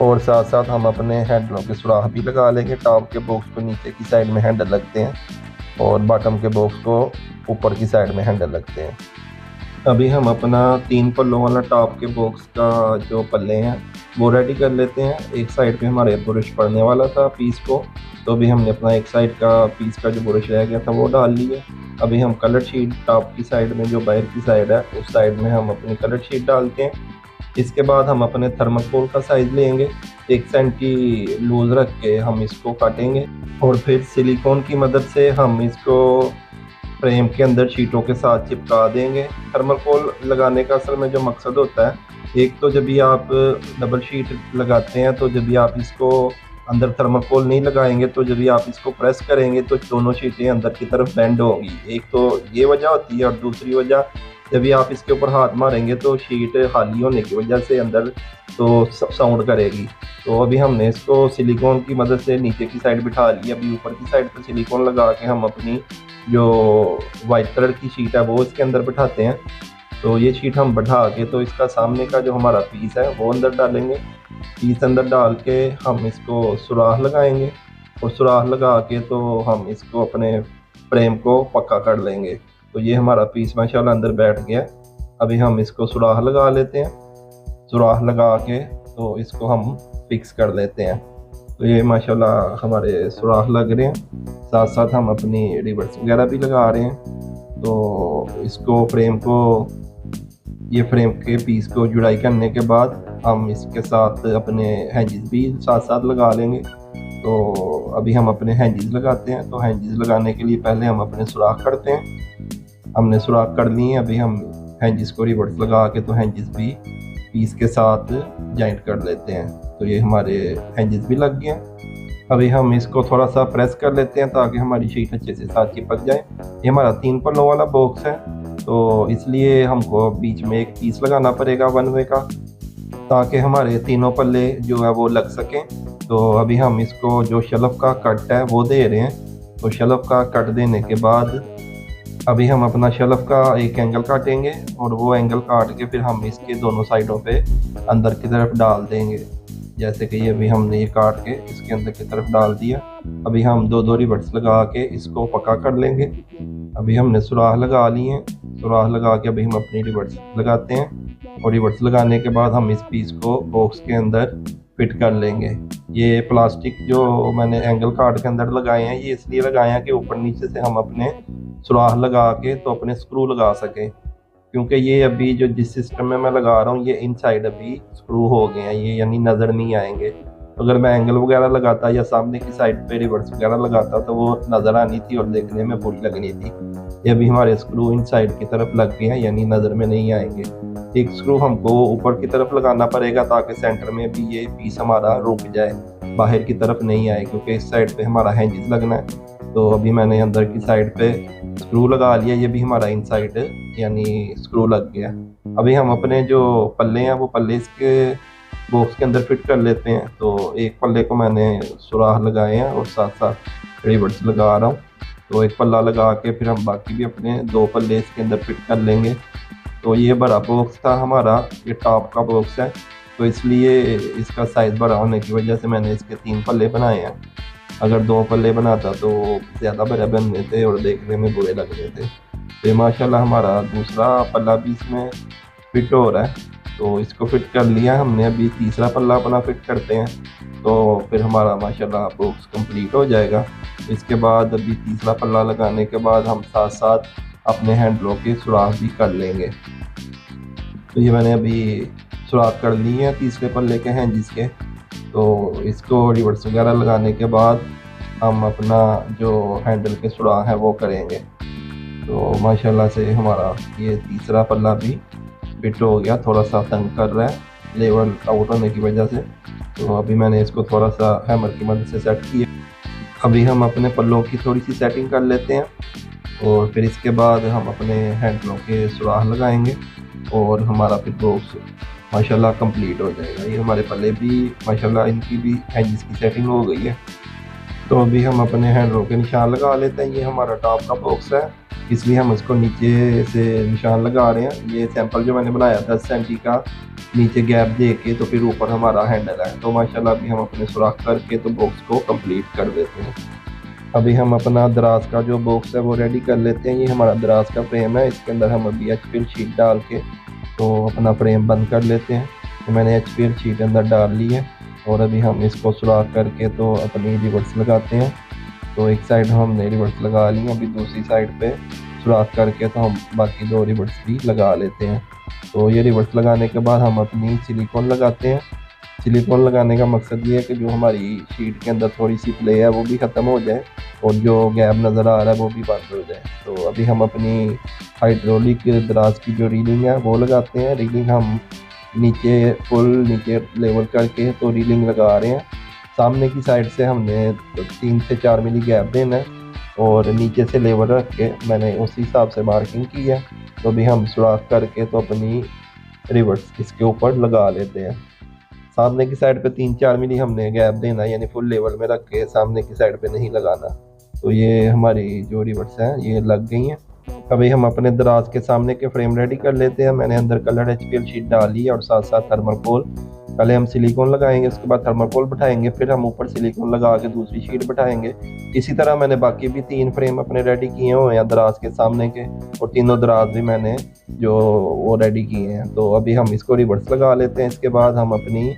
S1: और साथ साथ हम अपने हैंडलों के सुराख भी लगा लेंगे। टॉप के बॉक्स को नीचे की साइड में हैंडल लगते हैं और बॉटम के बॉक्स को ऊपर की साइड में हैंडल लगते हैं। अभी हम अपना 3 पल्लों वाला टॉप के बॉक्स का जो पल्ले हैं वो रेडी कर लेते हैं। एक साइड पे हमारे बुरश पड़ने वाला था पीस को, तो अभी हमने अपना एक साइड का पीस का जो बुरश रह गया था वो डाल लिया। अभी हम कलर शीट टॉप की साइड में, जो बाहर की साइड है उस साइड में हम अपनी कलर शीट डालते हैं। इसके बाद हम अपने थर्माकोल का साइज़ लेंगे, 1 सेंटी लूज़ रख के हम इसको काटेंगे और फिर सिलिकॉन की मदद से हम इसको फ्रेम के अंदर शीटों के साथ चिपका देंगे। थर्माकोल लगाने का असल में जो मकसद होता है, एक तो जब भी आप डबल शीट लगाते हैं तो जब भी आप इसको अंदर थर्माकोल नहीं लगाएंगे तो जब भी आप इसको प्रेस करेंगे तो दोनों शीटें अंदर की तरफ बेंड होंगी। एक तो ये वजह होती है और दूसरी वजह जब भी आप इसके ऊपर हाथ मारेंगे तो शीट खाली होने की वजह से अंदर तो साउंड करेगी। तो अभी हमने इसको सिलिकॉन की मदद से नीचे की साइड बिठा ली। अभी ऊपर की साइड पर सिलिकॉन लगा के हम अपनी जो वाइट कलर की शीट है वो इसके अंदर बिठाते हैं। तो ये शीट हम बढ़ा के तो इसका सामने का जो हमारा पीस है वो अंदर डालेंगे। पीस अंदर डाल के हम इसको सुराख लगाएंगे और सुराख लगा के तो हम इसको अपने फ्रेम को पक्का कर लेंगे। तो ये हमारा पीस माशाल्लाह अंदर बैठ गया। अभी हम इसको सुराख लगा लेते हैं। सुराख लगा के तो इसको हम फिक्स कर लेते हैं। तो ये माशाल्लाह हमारे सुराख लग रहे हैं, साथ साथ हम अपनी रिवर्स वगैरह भी लगा रहे हैं। तो इसको फ्रेम को, ये फ्रेम के पीस को जुड़ाई करने के बाद हम इसके साथ अपने हैंजिस भी साथ साथ लगा लेंगे। तो अभी हम अपने हैंजिस लगाते हैं। तो हैंजिस लगाने के लिए पहले हम अपने सुराख करते हैं। हमने सुराख कर लिए। अभी हम हैंजिस को रिवर्स लगा के तो हैंजिस भी पीस के साथ जॉइंट कर लेते हैं। तो ये हमारे हैंजिस भी लग गए। अभी हम इसको थोड़ा सा प्रेस कर लेते हैं ताकि हमारी शीट अच्छे से साथ चिपक जाए। ये हमारा 3 पल्लों वाला बॉक्स है तो इसलिए हमको बीच में एक पीस लगाना पड़ेगा 1 वे का, ताकि हमारे तीनों पल्ले जो है वो लग सकें। तो अभी हम इसको जो शेल्फ का कट है वो दे रहे हैं। तो शेल्फ का कट देने के बाद अभी हम अपना शेल्फ का एक एंगल काटेंगे और वो एंगल काट के फिर हम इसके दोनों साइडों पे अंदर की तरफ डाल देंगे। जैसे कि ये अभी हमने ये काट के इसके अंदर की तरफ डाल दिया। अभी हम 2 रिवर्स लगा के इसको पक्का कर लेंगे। अभी हमने सुराख लगा लिए हैं। सुराख लगा के अभी हम अपनी रिवर्स लगाते हैं और रिवर्स लगाने के बाद हम इस पीस को बॉक्स के अंदर फिट कर लेंगे। ये प्लास्टिक जो मैंने एंगल काट के अंदर लगाए हैं ये इसलिए लगाए हैं कि ऊपर नीचे से हम अपने सुराख लगा के तो अपने स्क्रू लगा सकें, क्योंकि ये अभी जो जिस सिस्टम में मैं लगा रहा हूँ ये इनसाइड अभी स्क्रू हो गए हैं, ये यानी नज़र नहीं आएंगे। अगर मैं एंगल वगैरह लगाता या सामने की साइड पे रिवर्स वगैरह लगाता तो वो नज़र आनी थी और देखने में बुरी लगनी थी। ये अभी हमारे स्क्रू इनसाइड की तरफ लग गए हैं यानी नज़र में नहीं आएंगे। एक स्क्रू हमको ऊपर की तरफ लगाना पड़ेगा ताकि सेंटर में भी ये पीस हमारा रुक जाए, बाहर की तरफ नहीं आए, क्योंकि इस साइड पे हमारा हैंजिस लगना है। तो अभी मैंने अंदर की साइड पे स्क्रू लगा लिया, ये भी हमारा इनसाइड यानी स्क्रू लग गया। अभी हम अपने जो पल्ले हैं वो पल्ले इसके बॉक्स के अंदर फिट कर लेते हैं। तो एक पल्ले को मैंने सुराख लगाए हैं और साथ साथ रिवर्स लगा रहा हूँ। तो एक पल्ला लगा के फिर हम बाकी भी अपने 2 पल्ले इसके अंदर फिट कर लेंगे। तो ये बड़ा बॉक्स था हमारा, ये टॉप का बॉक्स है तो इसलिए इसका साइज़ बड़ा होने की वजह से मैंने इसके 3 पल्ले बनाए हैं। अगर 2 पल्ले बनाता तो ज़्यादा बड़े बनने थे और देखने में बुरे लगने थे। तो माशाल्लाह हमारा दूसरा पल्ला भी इसमें फिट हो रहा है। तो इसको फिट कर लिया हमने। अभी तीसरा पल्ला अपना फिट करते हैं तो फिर हमारा माशाल्लाह बॉक्स कंप्लीट हो जाएगा। इसके बाद अभी तीसरा पल्ला लगाने के बाद हम साथ साथ अपने हैंडलों के सुराख भी कर लेंगे। तो ये मैंने अभी सुराख कर लिए हैं तीसरे पल्ले के हैंजिस के। तो इसको रिवर्स वगैरह लगाने के बाद हम अपना जो हैंडल के सुराख है वो करेंगे। तो माशाल्लाह से हमारा ये तीसरा पल्ला भी फिट हो गया। थोड़ा सा तंग कर रहा है लेवल आउट होने की वजह से, तो अभी मैंने इसको थोड़ा सा हैमर की मदद से सेट किया। अभी हम अपने पल्लों की थोड़ी सी सेटिंग कर लेते हैं और फिर इसके बाद हम अपने हैंडलों के सुराख लगाएंगे और हमारा फिर बॉक्स माशाल्लाह कंप्लीट हो जाएगा। ये हमारे पल्ले भी माशाल्लाह इनकी भी हैंजिस की सेटिंग हो गई है। तो अभी हम अपने हैंडलों के निशान लगा लेते हैं। ये हमारा टॉप का बॉक्स है इसलिए हम इसको नीचे से निशान लगा रहे हैं। ये सैंपल जो मैंने बनाया 10 सेंटी का नीचे गैप दे के तो फिर ऊपर हमारा हैंडल है। तो माशाल्लाह अभी हम अपने सुराख करके तो बॉक्स को कंप्लीट कर देते हैं। अभी हम अपना दराज का जो बॉक्स है वो रेडी कर लेते हैं। ये हमारा दराज का फ्रेम है, इसके अंदर हम अभी HPL शीट डाल के तो अपना फ्रेम बंद कर लेते हैं। तो मैंने HPL शीट अंदर डाल ली है और अभी हम इसको सुराख करके तो अपनी रिवर्स लगाते हैं। तो एक साइड हमने रिवर्स लगा ली, अभी दूसरी साइड पे सुराख करके तो हम बाकी 2 रिवर्स भी लगा लेते हैं। तो ये रिवर्स लगाने के बाद हम अपनी सिलिकॉन लगाते हैं। सिलिकॉन लगाने का मकसद ये है कि जो हमारी शीट के अंदर थोड़ी सी प्ले है वो भी ख़त्म हो जाए और जो गैप नज़र आ रहा है वो भी बंद हो जाए। तो अभी हम अपनी हाइड्रोलिक दराज की जो रीलिंग है वो लगाते हैं। रीलिंग हम नीचे फुल नीचे लेवल करके तो रीलिंग लगा रहे हैं। सामने की साइड से हमने 3 से 4 मिली गैप देना है और नीचे से लेवल रख के मैंने उसी हिसाब से मार्किंग की है। तो अभी हम सुराख करके तो अपनी रिवर्स इसके ऊपर लगा लेते हैं। सामने की साइड पे 3-4 मिली हमने गैप देना है, यानी फुल लेवल में रख के सामने की साइड पे नहीं लगाना। तो ये हमारी जो रिवर्स है ये लग गई हैं। अभी हम अपने दराज के सामने के फ्रेम रेडी कर लेते हैं। मैंने अंदर कलर HPL शीट डाली है और साथ साथ थर्माकोल। पहले हम सिलिकॉन लगाएंगे, उसके बाद थर्माकोल बैठाएंगे, फिर हम ऊपर सिलिकॉन लगा के दूसरी शीट बैठाएंगे। इसी तरह मैंने बाकी भी 3 फ्रेम अपने रेडी किए हुए हैं दराज के सामने के, और तीनों दराज भी मैंने जो वो रेडी किए हैं। तो अभी हम इसको रिवर्स लगा लेते हैं। इसके बाद हम अपनी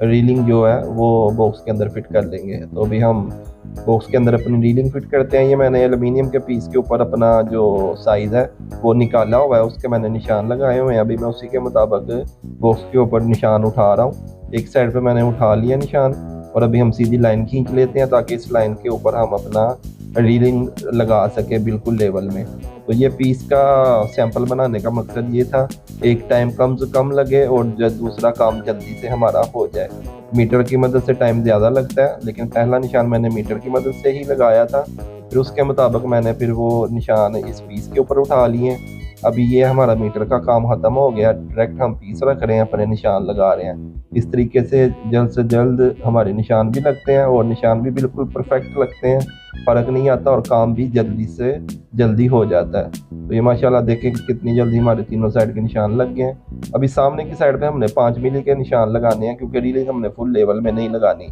S1: रीलिंग जो है वो बॉक्स के अंदर फिट कर लेंगे। तो अभी हम बॉक्स के अंदर अपनी रीलिंग फिट करते हैं। ये मैंने एल्युमिनियम के पीस के ऊपर अपना जो साइज़ है वो निकाला हुआ है, उसके मैंने निशान लगाए हुए हैं। अभी मैं उसी के मुताबिक बॉक्स के ऊपर निशान उठा रहा हूँ। एक साइड पे मैंने उठा लिया निशान और अभी हम सीधी लाइन खींच लेते हैं ताकि इस लाइन के ऊपर हम अपना रीलिंग लगा सके बिल्कुल लेवल में। तो ये पीस का सैंपल बनाने का मकसद ये था, एक टाइम कम से कम लगे और दूसरा काम जल्दी से हमारा हो जाए। मीटर की मदद से टाइम ज़्यादा लगता है, लेकिन पहला निशान मैंने मीटर की मदद से ही लगाया था। फिर उसके मुताबिक मैंने फिर वो निशान इस पीस के ऊपर उठा लिए। अभी ये हमारा मीटर का काम ख़त्म हो गया, डायरेक्ट हम पीस रख रहे हैं, अपने निशान लगा रहे हैं। इस तरीके से जल्द हमारे निशान भी लगते हैं और निशान भी बिल्कुल परफेक्ट लगते हैं, फ़र्क नहीं आता और काम भी जल्दी से जल्दी हो जाता है। तो ये माशाल्लाह देखें कि कितनी जल्दी हमारे तीनों साइड के निशान लग गए हैं। अभी सामने की साइड पे हमने 5 मिली के निशान लगाने हैं, क्योंकि रीलिंग हमने फुल लेवल में नहीं लगानी।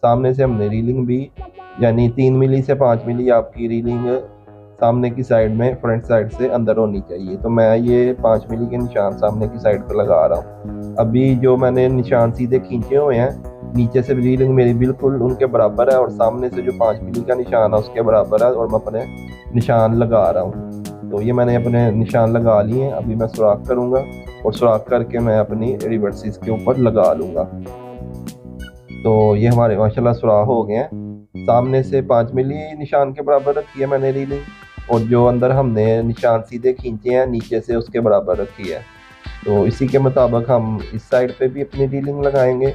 S1: सामने से हमने रीलिंग भी, यानी 3 मिली से 5 मिली आपकी रीलिंग सामने की साइड में फ्रंट साइड से अंदर होनी चाहिए। तो मैं ये 5 मिली के निशान सामने की साइड पर लगा रहा हूँ। अभी जो मैंने निशान सीधे खींचे हुए हैं, नीचे से रीलिंग मेरी बिल्कुल उनके बराबर है और सामने से जो 5 मिली का निशान है उसके बराबर है, और मैं अपने निशान लगा रहा हूँ। तो ये मैंने अपने निशान लगा लिए हैं। अभी मैं सुराख करूँगा और सुराख करके मैं अपनी रिवर्स इसके ऊपर लगा लूँगा। तो ये हमारे माशाल्लाह सुराख हो गए हैं। सामने से 5 मिली निशान के बराबर रखी है मैंने रीलिंग, और जो अंदर हमने निशान सीधे खींचे हैं नीचे से उसके बराबर रखी है। तो इसी के मुताबिक हम इस साइड पे भी अपनी रीलिंग लगाएंगे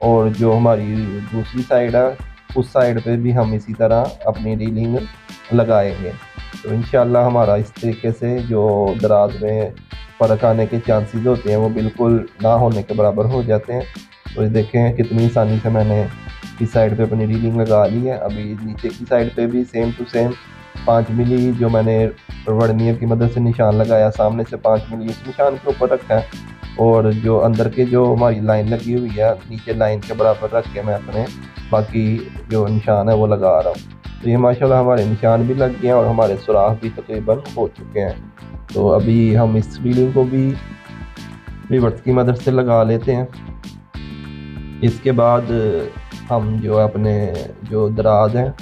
S1: और जो हमारी दूसरी साइड है उस साइड पे भी हम इसी तरह अपनी रीलिंग लगाएंगे। तो इंशाल्लाह हमारा इस तरीके से जो दराज में फ़र्क आने के चांसेस होते हैं वो बिल्कुल ना होने के बराबर हो जाते हैं। तो देखें कितनी आसानी से मैंने इस साइड पे अपनी रीलिंग लगा ली है। अभी नीचे की साइड पे भी सेम टू सेम 5 मिली जो मैंने वर्नियर की मदद से निशान लगाया, सामने से 5 मिली इस निशान के ऊपर रखा है, और जो अंदर के जो हमारी लाइन लगी हुई है नीचे लाइन के बराबर रख के मैं अपने बाकी जो निशान है वो लगा रहा हूँ। तो ये माशाल्लाह हमारे निशान भी लग गए हैं और हमारे सुराख भी तकरीबन हो चुके हैं। तो अभी हम इस रीलिंग को भी रिवर्स की मदद से लगा लेते हैं। इसके बाद हम जो अपने जो दराज हैं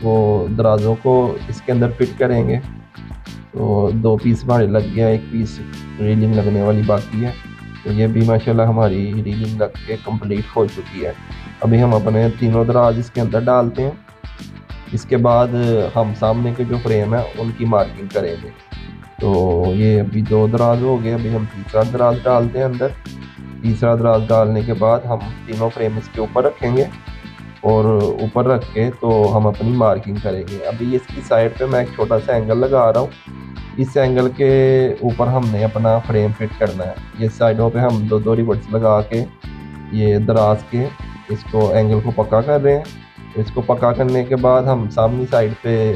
S1: वो दराजों को इसके अंदर फिट करेंगे। तो 2 पीस हमारे लग गया, 1 पीस रीलिंग लगने वाली बाकी है। तो ये भी माशाल्लाह हमारी रीलिंग लग के कंप्लीट हो चुकी है। अभी हम अपने तीनों दराज इसके अंदर डालते हैं। इसके बाद हम सामने के जो फ्रेम है उनकी मार्किंग करेंगे। तो ये अभी 2 दराज हो गए, अभी हम तीसरा दराज डालते हैं अंदर। तीसरा दराज डालने के बाद हम तीनों फ्रेम इसके ऊपर रखेंगे और ऊपर रख के तो हम अपनी मार्किंग करेंगे। अभी इसकी साइड पे मैं एक छोटा सा एंगल लगा रहा हूँ। इस एंगल के ऊपर हमने अपना फ्रेम फिट करना है। ये साइडों पे हम 2 रिवर्स लगा के ये दराज के इसको एंगल को पक्का कर रहे हैं। इसको पक्का करने के बाद हम सामनी साइड पे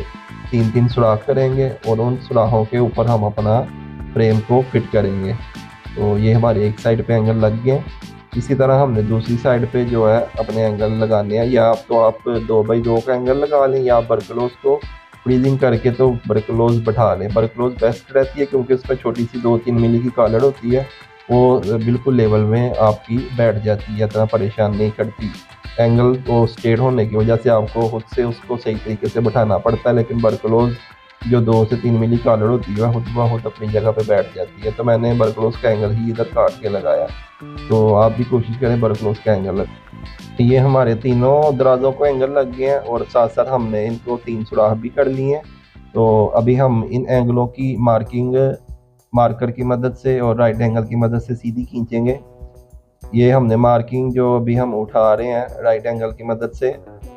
S1: 3-3 सुराख करेंगे और उन सुराखों के ऊपर हम अपना फ्रेम को फिट करेंगे। तो ये हमारे एक साइड पे एंगल लग गए। इसी तरह हमने दूसरी साइड पे जो है अपने एंगल लगाने हैं, या आप 2x2 का एंगल लगा लें, या बरक्लोज को फ्रीजिंग करके तो बरक्लोज बैठा लें। बरक्लोज बेस्ट रहती है क्योंकि उसमें छोटी सी 2-3 मिली की कॉलर होती है, वो बिल्कुल लेवल में आपकी बैठ जाती है, इतना परेशान नहीं करती। एंगल को स्ट्रेट होने की वजह से आपको खुद से उसको सही तरीके से बैठाना पड़ता है, लेकिन बरक्लोज जो 2 से 3 मिली कॉलर होती है खुद अपनी जगह पे बैठ जाती है। तो मैंने बरक्लोज का एंगल ही इधर काट के लगाया, तो आप भी कोशिश करें बरक्लोज का एंगल लग। ये हमारे तीनों दराजों को एंगल लग गए हैं और साथ साथ हमने इनको 3 सुराख भी कर लिए हैं। तो अभी हम इन एंगलों की मार्किंग मार्कर की मदद से और राइट एंगल की मदद से सीधी खींचेंगे। ये हमने मार्किंग जो अभी हम उठा रहे हैं राइट एंगल की मदद से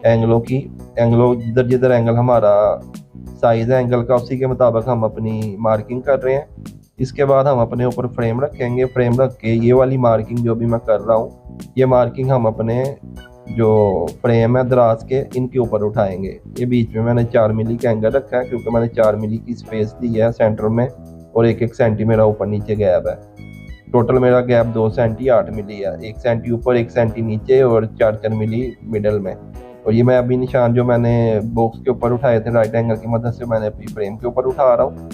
S1: एंगलों जिधर जिधर एंगल हमारा साइज है एंगल का उसी के मुताबिक हम अपनी मार्किंग कर रहे हैं। इसके बाद हम अपने ऊपर फ्रेम रखेंगे। फ्रेम रख के ये वाली मार्किंग जो भी मैं कर रहा हूँ, ये मार्किंग हम अपने जो फ्रेम है दराज के इनके ऊपर उठाएंगे। ये बीच में मैंने 4 मिली का एंगल रखा है क्योंकि मैंने 4 मिली की स्पेस दी है सेंटर में, और 1-1 सेंटी मेरा ऊपर नीचे गैप है। टोटल मेरा गैप 2 सेंटी 8 मिली है, 1 सेंटी ऊपर 1 सेंटी नीचे और 4-4 मिली मिडल में। और ये मैं अभी निशान जो मैंने बॉक्स के ऊपर उठाए थे राइट एंगल की मदद से मैंने अपनी फ्रेम के ऊपर उठा रहा हूँ।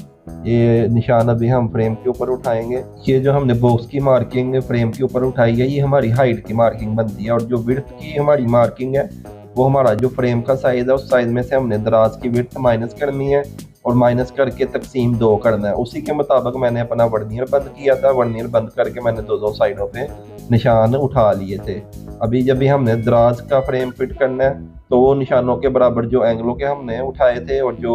S1: ये निशान अभी हम फ्रेम के ऊपर उठाएंगे। ये जो हमने बॉक्स की मार्किंग फ्रेम के ऊपर उठाई है ये हमारी हाइट की मार्किंग बनती है, और जो विड्थ की हमारी मार्किंग है वो हमारा जो फ्रेम का साइज है उस साइज में से हमने दराज की विड्थ माइनस करनी है और माइनस करके तकसीम 2 करना है। उसी के मुताबिक मैंने अपना वर्नियर बंद किया था। वर्नियर बंद करके मैंने 2 साइडों पे निशान उठा लिए थे। अभी जब भी हमने दराज का फ्रेम फिट करना है तो वो निशानों के बराबर जो एंगलों के हमने उठाए थे और जो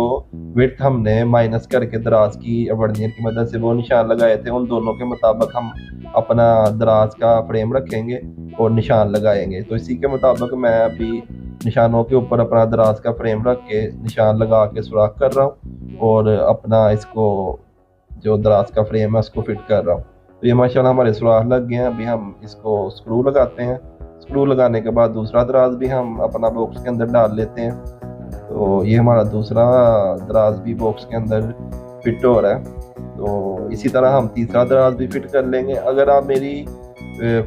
S1: विड्थ हमने माइनस करके दराज की वर्नियर की मदद से वो निशान लगाए थे, उन दोनों के मुताबिक हम अपना दराज का फ्रेम रखेंगे और निशान लगाएंगे। तो इसी के मुताबिक मैं अभी निशानों के ऊपर अपना दराज का फ्रेम रख के निशान लगा के सुराख कर रहा हूँ और अपना इसको जो दराज का फ्रेम है उसको फिट कर रहा हूँ। तो ये माशाल्लाह हमारे सुराख लग गए हैं। अभी हम इसको स्क्रू लगाते हैं। स्क्रू लगाने के बाद दूसरा दराज भी हम अपना बॉक्स के अंदर डाल लेते हैं। तो ये हमारा दूसरा दराज भी बॉक्स के अंदर फिट हो रहा है। तो इसी तरह हम तीसरा दराज भी फिट कर लेंगे। अगर आप मेरी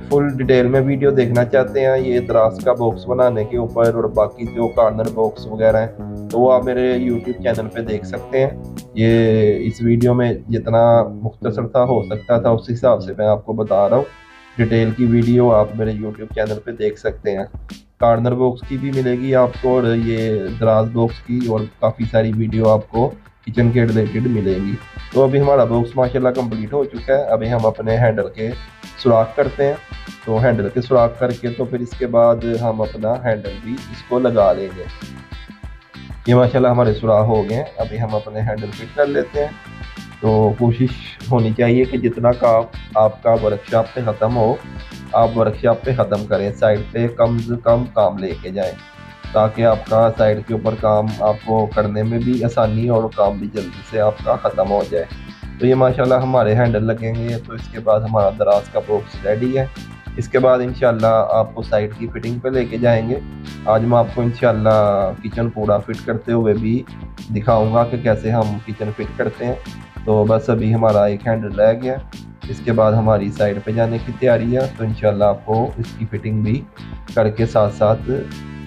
S1: फुल डिटेल में वीडियो देखना चाहते हैं ये दराज का बॉक्स बनाने के ऊपर और बाकी जो कॉर्नर बॉक्स वगैरह हैं तो वो आप मेरे YouTube चैनल पे देख सकते हैं। ये इस वीडियो में जितना मुख्तसर था हो सकता था उस हिसाब से मैं आपको बता रहा हूँ। डिटेल की वीडियो आप मेरे YouTube चैनल पे देख सकते हैं। कॉर्नर बॉक्स की भी मिलेगी आपको और ये दराज बॉक्स की और काफ़ी सारी वीडियो आपको किचन के रिलेटेड मिलेगी। तो अभी हमारा बॉक्स माशाल्लाह कंप्लीट हो चुका है। अभी हम अपने हैंडल के सुराख करते हैं। तो हैंडल के सुराख करके तो फिर इसके बाद हम अपना हैंडल भी इसको लगा लेंगे। ये माशाल्लाह हमारे सुराख हो गए हैं। अभी हम अपने हैंडल फिट कर लेते हैं। तो कोशिश होनी चाहिए कि जितना काम आपका वर्कशॉप पे ख़त्म हो आप वर्कशॉप पे ख़त्म करें, साइड पे कम से कम काम लेके जाएं ताकि आपका साइड के ऊपर काम आपको करने में भी आसानी और काम भी जल्दी से आपका ख़त्म हो जाए। तो ये माशाल्लाह हमारे हैंडल लगेंगे। तो इसके बाद हमारा दराज का बॉक्स रेडी है। इसके बाद इंशाल्लाह आपको साइड की फिटिंग पे लेके जाएंगे। आज मैं आपको इंशाल्लाह किचन पूरा फिट करते हुए भी दिखाऊंगा कि कैसे हम किचन फिट करते हैं। तो बस अभी हमारा एक हैंडल रह गया, इसके बाद हमारी साइड पे जाने की तैयारी है। तो इंशाल्लाह आपको इसकी फिटिंग भी करके साथ साथ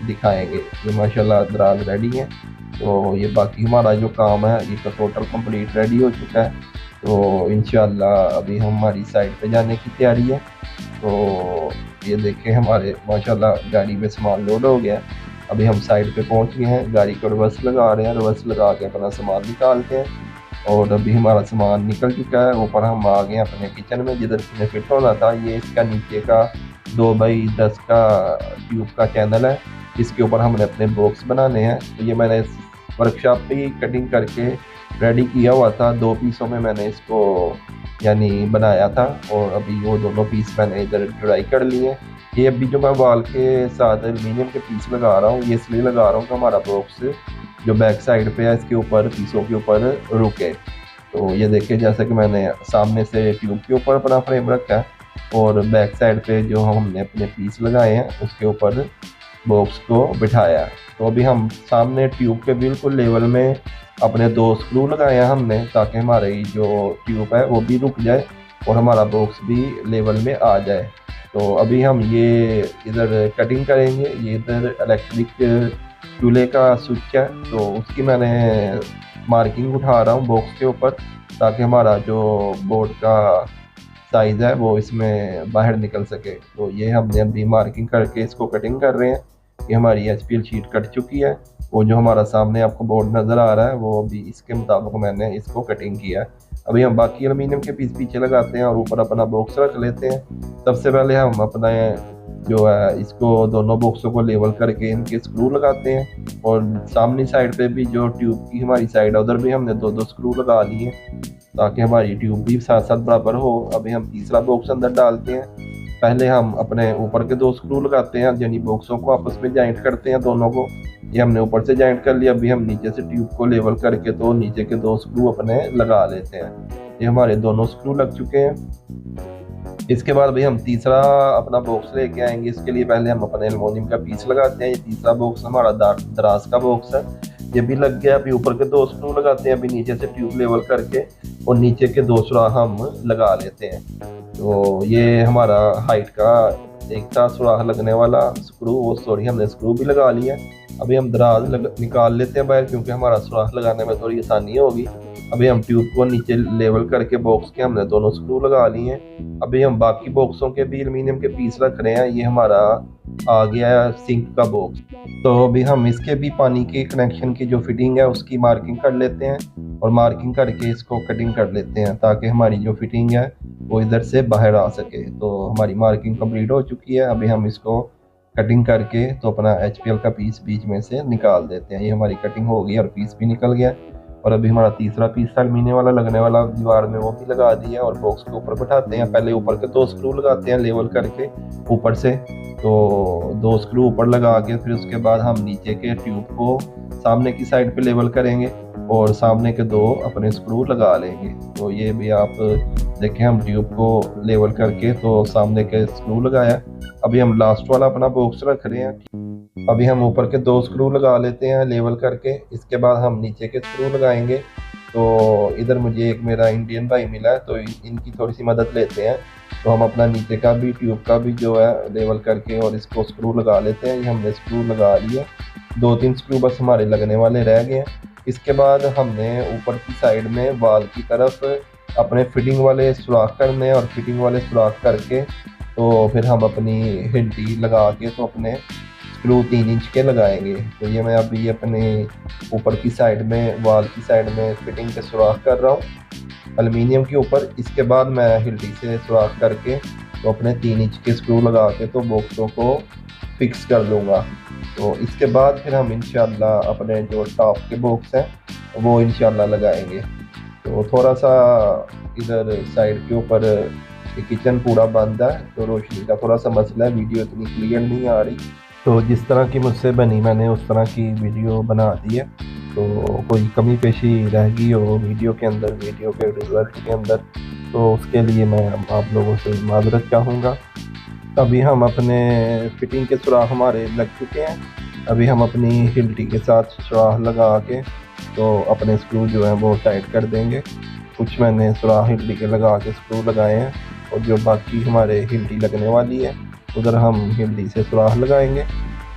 S1: दिखाएंगे। ये माशाल्लाह दराज रेडी है। तो ये बाकी हमारा जो काम है ये तो टोटल कंप्लीट रेडी हो चुका है। तो इंशाल्लाह अभी हमारी साइड पे जाने की तैयारी है। तो ये देखें हमारे माशाल्लाह गाड़ी में सामान लोड हो गया। अभी हम साइड पे पहुंच गए हैं, गाड़ी को रिवर्स लगा रहे हैं। रिवर्स लगा के अपना सामान निकालते हैं और अभी हमारा सामान निकल चुका है। ऊपर हम आ गए अपने किचन में जिधर किचन फिट होना था। ये इसका नीचे का 2x10 का ट्यूब का चैनल है, इसके ऊपर हमने अपने बॉक्स बनाने हैं। तो ये मैंने वर्कशॉप पे ही कटिंग करके रेडी किया हुआ था। 2 पीसों में मैंने इसको यानी बनाया था और अभी वो दोनों पीस मैंने इधर जुड़ाई कर लिए। ये अभी जो मैं वॉल के साथ एल्यूमिनियम के पीस लगा रहा हूँ ये इसलिए लगा रहा हूँ कि हमारा बॉक्स जो बैक साइड पे है इसके ऊपर पीसों के ऊपर रुके। तो ये देखिए जैसे कि मैंने सामने से ट्यूब के ऊपर अपना फ्रेम रखा है और बैक साइड पे जो हमने अपने पीस लगाए हैं उसके ऊपर बॉक्स को बिठाया। तो अभी हम सामने ट्यूब के बिल्कुल लेवल में अपने 2 स्क्रू लगाए हैं हमने ताकि हमारी जो ट्यूब है वो भी रुक जाए और हमारा बॉक्स भी लेवल में आ जाए। तो अभी हम ये इधर कटिंग करेंगे। ये इधर इलेक्ट्रिक चूल्हे का स्विच है, तो उसकी मैंने मार्किंग उठा रहा हूँ बॉक्स के ऊपर, ताकि हमारा जो बोर्ड का साइज़ है वो इसमें बाहर निकल सके। तो ये हमने अभी मार्किंग करके इसको कटिंग कर रहे हैं। ये हमारी एचपीएल शीट कट चुकी है। वो जो हमारा सामने आपको बोर्ड नज़र आ रहा है वो अभी इसके मुताबिक मैंने इसको कटिंग किया है। अभी हम बाकी एल्युमिनियम के पीस पीछे लगाते हैं और ऊपर अपना बॉक्स रख लेते हैं। सबसे पहले हम अपना जो है इसको दोनों बॉक्सों को लेवल करके इनके स्क्रू लगाते हैं, और सामने साइड पे भी जो ट्यूब की हमारी साइड है उधर भी हमने दो दो स्क्रू लगा लिए ताकि हमारी ट्यूब भी साथ साथ बराबर हो। अभी हम तीसरा बॉक्स अंदर डालते हैं। पहले हम अपने ऊपर के दो स्क्रू लगाते हैं, यानी बॉक्सों को आपस में जॉइंट करते हैं दोनों को। ये हमने ऊपर से जॉइंट कर लिया। अभी हम नीचे से ट्यूब को लेवल करके तो नीचे के दो स्क्रू अपने लगा लेते हैं। ये हमारे दोनों स्क्रू लग चुके हैं। इसके बाद भाई हम तीसरा अपना बॉक्स लेके आएंगे। इसके लिए पहले हम अपने एल्युमिनियम का पीस लगाते हैं। ये तीसरा बॉक्स हमारा दराज का बॉक्स है, ये भी लग गया। अभी ऊपर के दो स्क्रू लगाते हैं। अभी नीचे से ट्यूब लेवल करके और नीचे के दो सुराख हम लगा लेते हैं। तो ये हमारा हाइट का एक था सुराख लगने वाला स्क्रू, वो सॉरी हमने स्क्रू भी लगा लिया। अभी हम दराज निकाल लेते हैं बाहर, क्योंकि हमारा सुराख लगाने में थोड़ी आसानी होगी। अभी हम ट्यूब को नीचे लेवल करके बॉक्स के हमने दोनों स्क्रू लगा लिए हैं। अभी हम बाकी बॉक्सों के भी एल्युमिनियम के पीस रख रहे हैं। ये हमारा आ गया है सिंक का बॉक्स। तो अभी हम इसके भी पानी के कनेक्शन की जो फिटिंग है उसकी मार्किंग कर लेते हैं, और मार्किंग करके इसको कटिंग कर लेते हैं ताकि हमारी जो फिटिंग है वो इधर से बाहर आ सके। तो हमारी मार्किंग कंप्लीट हो चुकी है। अभी हम इसको कटिंग करके तो अपना एचपीएल का पीस बीच में से निकाल देते हैं। ये हमारी कटिंग हो गई और पीस भी निकल गया। और अभी हमारा तीसरा पीस था एल्युमिनियम वाला लगने वाला दीवार में, वो भी लगा दिया और बॉक्स के ऊपर बैठाते हैं। पहले ऊपर के दो स्क्रू लगाते हैं लेवल करके ऊपर से, तो दो स्क्रू ऊपर लगा के फिर उसके बाद हम नीचे के ट्यूब को सामने की साइड पे लेवल करेंगे और सामने के दो अपने स्क्रू लगा लेंगे। तो ये भी आप देखें, हम ट्यूब को लेवल करके तो सामने के स्क्रू लगाया। अभी हम लास्ट वाला अपना बॉक्स रख रहे हैं। अभी हम ऊपर के दो स्क्रू लगा लेते हैं लेवल करके। इसके बाद हम नीचे के स्क्रू लगाएंगे। तो इधर मुझे एक मेरा इंडियन भाई मिला है, तो इनकी थोड़ी सी मदद लेते हैं। तो हम अपना नीचे का भी ट्यूब का भी जो है लेवल करके और इसको स्क्रू लगा लेते हैं। ये हमने स्क्रू लगा लिए, दो तीन स्क्रू बस हमारे लगने वाले रह गए हैं। इसके बाद हमने ऊपर की साइड में वाल की तरफ अपने फिटिंग वाले सुराख करने हैं, और फिटिंग वाले सुराख करके तो फिर हम अपनी हिल्टी लगा के तो अपने स्क्रू 3 इंच के लगाएंगे। तो ये मैं अभी अपने ऊपर की साइड में वाल की साइड में फिटिंग के सुराख कर रहा हूँ एल्युमिनियम के ऊपर। इसके बाद मैं हिल्टी से सुराख करके तो अपने 3 इंच के स्क्रू लगा के तो बॉक्सों को फिक्स कर लूँगा। तो इसके बाद फिर हम इंशाल्लाह अपने जो टॉप के बॉक्स हैं वो इंशाल्लाह लगाएंगे। तो थोड़ा सा इधर साइड के ऊपर किचन पूरा बंद है, तो रोशनी का थोड़ा सा मसला है, वीडियो इतनी क्लियर नहीं आ रही। तो जिस तरह की मुझसे बनी मैंने उस तरह की वीडियो बना दी है। तो कोई कमी पेशी रह गई हो वीडियो के अंदर, वीडियो के रिज़ल्ट के अंदर, तो उसके लिए मैं आप लोगों से माजरत चाहूँगा। अभी हम अपने फिटिंग के सुराख हमारे लग चुके हैं। अभी हम अपनी हिल्टी के साथ सुराख लगा के तो अपने स्क्रू जो हैं वो टाइट कर देंगे। कुछ मैंने सुराख हिल्टी के लगा के स्क्रू लगाए हैं, और जो बाकी हमारे हिल्टी लगने वाली है उधर हम हिल्टी से सुराख लगाएंगे,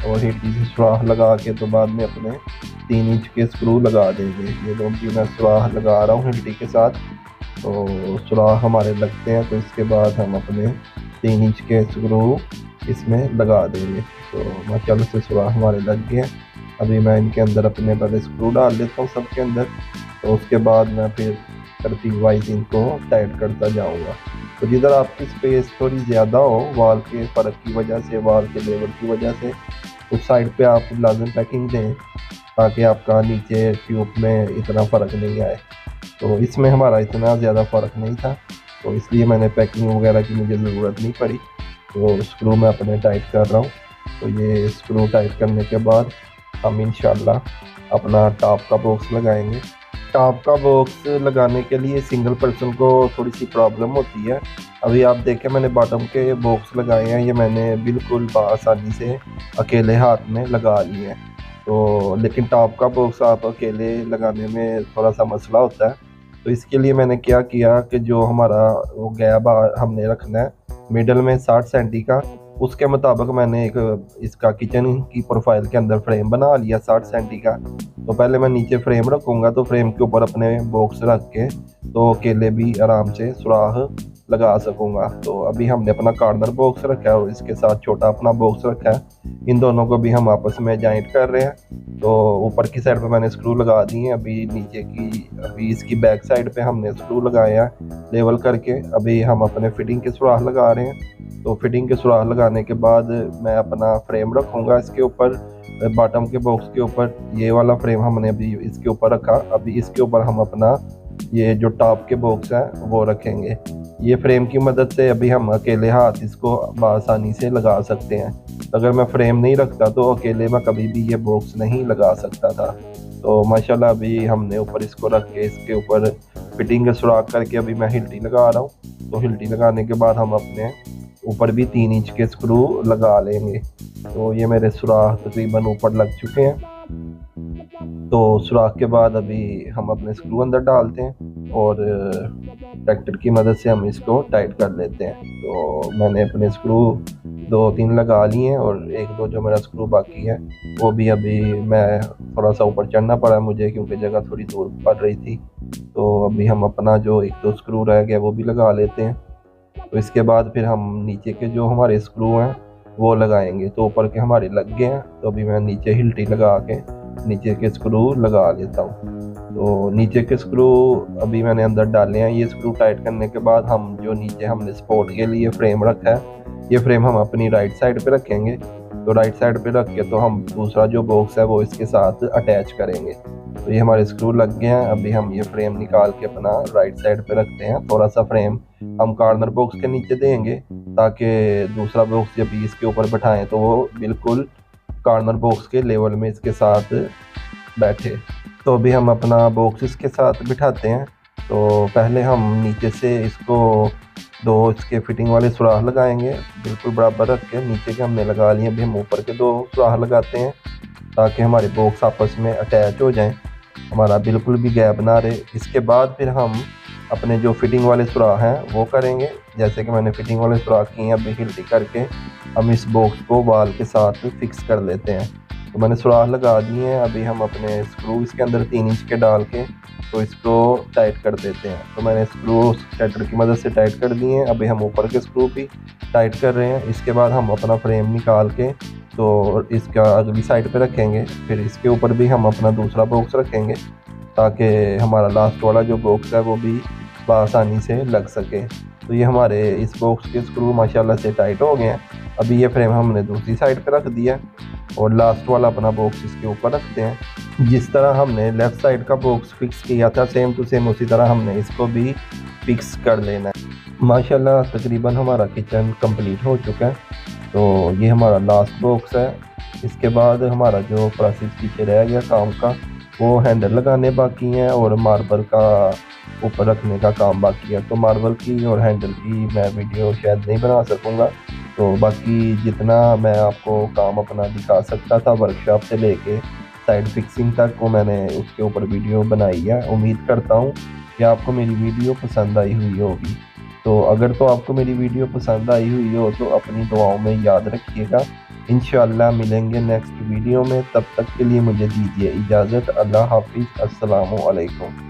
S1: और हिल्टी से सुराख लगा के तो बाद में अपने 3 इंच के स्क्रू लगा देंगे। ये दो भी मैं सुराख लगा रहा हूँ हिल्टी के साथ। तो सुराख हमारे लगते हैं, तो इसके बाद हम अपने 3 इंच के स्क्रू इसमें लगा देंगे। तो माशाल्लाह से सुराख हमारे लग गए हैं। अभी मैं इनके अंदर अपने पहले स्क्रू डाल लेता हूँ सबके अंदर, तो उसके बाद मैं फिर तरतीब वाइज इनको टाइट करता जाऊँगा। तो जिधर आपकी स्पेस थोड़ी ज़्यादा हो वाल के फ़र्क की वजह से, वाल के लेवल की वजह से, उस साइड पे आप लाजम पैकिंग दें ताकि आपका नीचे ट्यूब में इतना फ़र्क नहीं आए। तो इसमें हमारा इतना ज़्यादा फ़र्क नहीं था, तो इसलिए मैंने पैकिंग वगैरह की मुझे ज़रूरत नहीं पड़ी। तो स्क्रू मैं अपने टाइट कर रहा हूँ। तो ये स्क्रू टाइट करने के बाद हम इंशाल्लाह अपना टॉप का बॉक्स लगाएंगे। टॉप का बॉक्स लगाने के लिए सिंगल पर्सन को थोड़ी सी प्रॉब्लम होती है। अभी आप देखें मैंने बॉटम के बॉक्स लगाए हैं, ये मैंने बिल्कुल आसानी से अकेले हाथ में लगा लिए हैं। तो लेकिन टॉप का बॉक्स आप अकेले लगाने में थोड़ा सा मसला होता है। तो इसके लिए मैंने क्या किया कि जो हमारा वो गैप हमने रखना है मिडल में 60 सेंटी का, उसके मुताबिक मैंने एक इसका किचन की प्रोफाइल के अंदर फ्रेम बना लिया 60 सेंटी का। तो पहले मैं नीचे फ्रेम रखूँगा, तो फ्रेम के ऊपर अपने बॉक्स रख के तो अकेले भी आराम से सुराख लगा सकूँगा। तो अभी हमने अपना कार्नर बॉक्स रखा है और इसके साथ छोटा अपना बॉक्स रखा है, इन दोनों को भी हम आपस में जॉइंट कर रहे हैं। तो ऊपर की साइड पे मैंने स्क्रू लगा दिए हैं, अभी इसकी बैक साइड पे हमने स्क्रू लगाए हैं लेवल करके। अभी हम अपने फिटिंग के सुराख लगा रहे हैं। तो फिटिंग के सुराख लगाने के बाद मैं अपना फ्रेम रखूँगा इसके ऊपर, बॉटम के बॉक्स के ऊपर। ये वाला फ्रेम हमने अभी इसके ऊपर रखा, अभी इसके ऊपर हम अपना ये जो टॉप के बॉक्स है वो रखेंगे। ये फ्रेम की मदद से अभी हम अकेले हाथ इसको आसानी से लगा सकते हैं। अगर मैं फ्रेम नहीं रखता तो अकेले मैं कभी भी ये बॉक्स नहीं लगा सकता था। तो माशाल्लाह अभी हमने ऊपर इसको रख के इसके ऊपर फिटिंग का सुराख करके अभी मैं हिल्टी लगा रहा हूँ। तो हिल्टी लगाने के बाद हम अपने ऊपर भी 3 इंच के स्क्रू लगा लेंगे। तो ये मेरे सुराख तकरीबन ऊपर लग चुके हैं। तो सुराख के बाद अभी हम अपने स्क्रू अंदर डालते हैं और ट्रैक्टर की मदद से हम इसको टाइट कर लेते हैं। तो मैंने अपने स्क्रू 2-3 लगा लिए हैं और 1-2 जो मेरा स्क्रू बाकी है वो भी अभी मैं थोड़ा सा ऊपर चढ़ना पड़ा मुझे, क्योंकि जगह थोड़ी दूर पड़ रही थी। तो अभी हम अपना जो 1-2 स्क्रू रह गया वो भी लगा लेते हैं। तो इसके बाद फिर हम नीचे के जो हमारे स्क्रू हैं वो लगाएंगे। तो ऊपर के हमारे लग गए हैं, तो अभी मैं नीचे हिल्टी लगा के नीचे के स्क्रू लगा लेता हूँ। तो नीचे के स्क्रू अभी मैंने अंदर डाले हैं। ये स्क्रू टाइट करने के बाद हम जो नीचे हमने सपोर्ट के लिए फ्रेम रखा है, ये फ्रेम हम अपनी राइट साइड पे रखेंगे। तो राइट साइड पे रख के तो हम दूसरा जो बॉक्स है वो इसके साथ अटैच करेंगे। तो ये हमारे स्क्रू लग गए हैं। अभी हम ये फ्रेम निकाल के अपना राइट साइड पे रखते हैं। थोड़ा सा फ्रेम हम कार्नर बॉक्स के नीचे देंगे ताकि दूसरा बॉक्स जब इसके ऊपर बैठाएं तो वो बिल्कुल कार्नर बॉक्स के लेवल में इसके साथ बैठे। तो अभी हम अपना बॉक्स इसके साथ बिठाते हैं। तो पहले हम नीचे से इसको 2 इसके फिटिंग वाले सुराख लगाएंगे, बिल्कुल बराबर रख के। नीचे के हमने लगा लिए, अभी हम ऊपर के 2 सुराख लगाते हैं ताकि हमारे बॉक्स आपस में अटैच हो जाएं, हमारा बिल्कुल भी गैप ना रहे। इसके बाद फिर हम अपने जो फिटिंग वाले सुराख हैं वो करेंगे। जैसे कि मैंने फिटिंग वाले सुराख किए हैं, अभी हिल्टी करके हम इस बॉक्स को वाल के साथ फिक्स कर लेते हैं। तो मैंने सुराख लगा दिए हैं। अभी हम अपने स्क्रू इसके अंदर 3 इंच के डाल के तो इसको टाइट कर देते हैं। तो मैंने स्क्रू स्टेटर की मदद से टाइट कर दिए हैं। अभी हम ऊपर के स्क्रू भी टाइट कर रहे हैं। इसके बाद हम अपना फ्रेम निकाल के तो इसका अगली साइड पे रखेंगे। फिर इसके ऊपर भी हम अपना दूसरा बॉक्स रखेंगे ताकि हमारा लास्ट वाला जो बॉक्स है वो भी आसानी से लग सके। तो ये हमारे इस बॉक्स के स्क्रू माशाल्लाह से टाइट हो गए हैं। अभी ये फ्रेम हमने दूसरी साइड पे रख दिया और लास्ट वाला अपना बॉक्स इसके ऊपर रखते हैं। जिस तरह हमने लेफ़्ट साइड का बॉक्स फिक्स किया था सेम टू सेम उसी तरह हमने इसको भी फिक्स कर लेना है। माशाल्लाह तकरीबन हमारा किचन कंप्लीट हो चुका है। तो ये हमारा लास्ट बॉक्स है। इसके बाद हमारा जो प्रोसेस पीछे रह गया काम का, वो हैंडल लगाने बाकी हैं और मार्बल का ऊपर रखने का काम बाकी है। तो मार्बल की और हैंडल की मैं वीडियो शायद नहीं बना सकूँगा। तो बाकी जितना मैं आपको काम अपना दिखा सकता था वर्कशॉप से लेके साइड फिक्सिंग तक, वो मैंने उसके ऊपर वीडियो बनाई है। उम्मीद करता हूँ कि आपको मेरी वीडियो पसंद आई हुई होगी। तो अगर तो आपको मेरी वीडियो पसंद आई हुई हो तो अपनी दुआओं में याद रखिएगा। इंशाअल्लाह मिलेंगे नेक्स्ट वीडियो में। तब तक के लिए मुझे दीजिए इजाज़त। अल्लाह हाफिज़। अस्सलामु अलैकुम।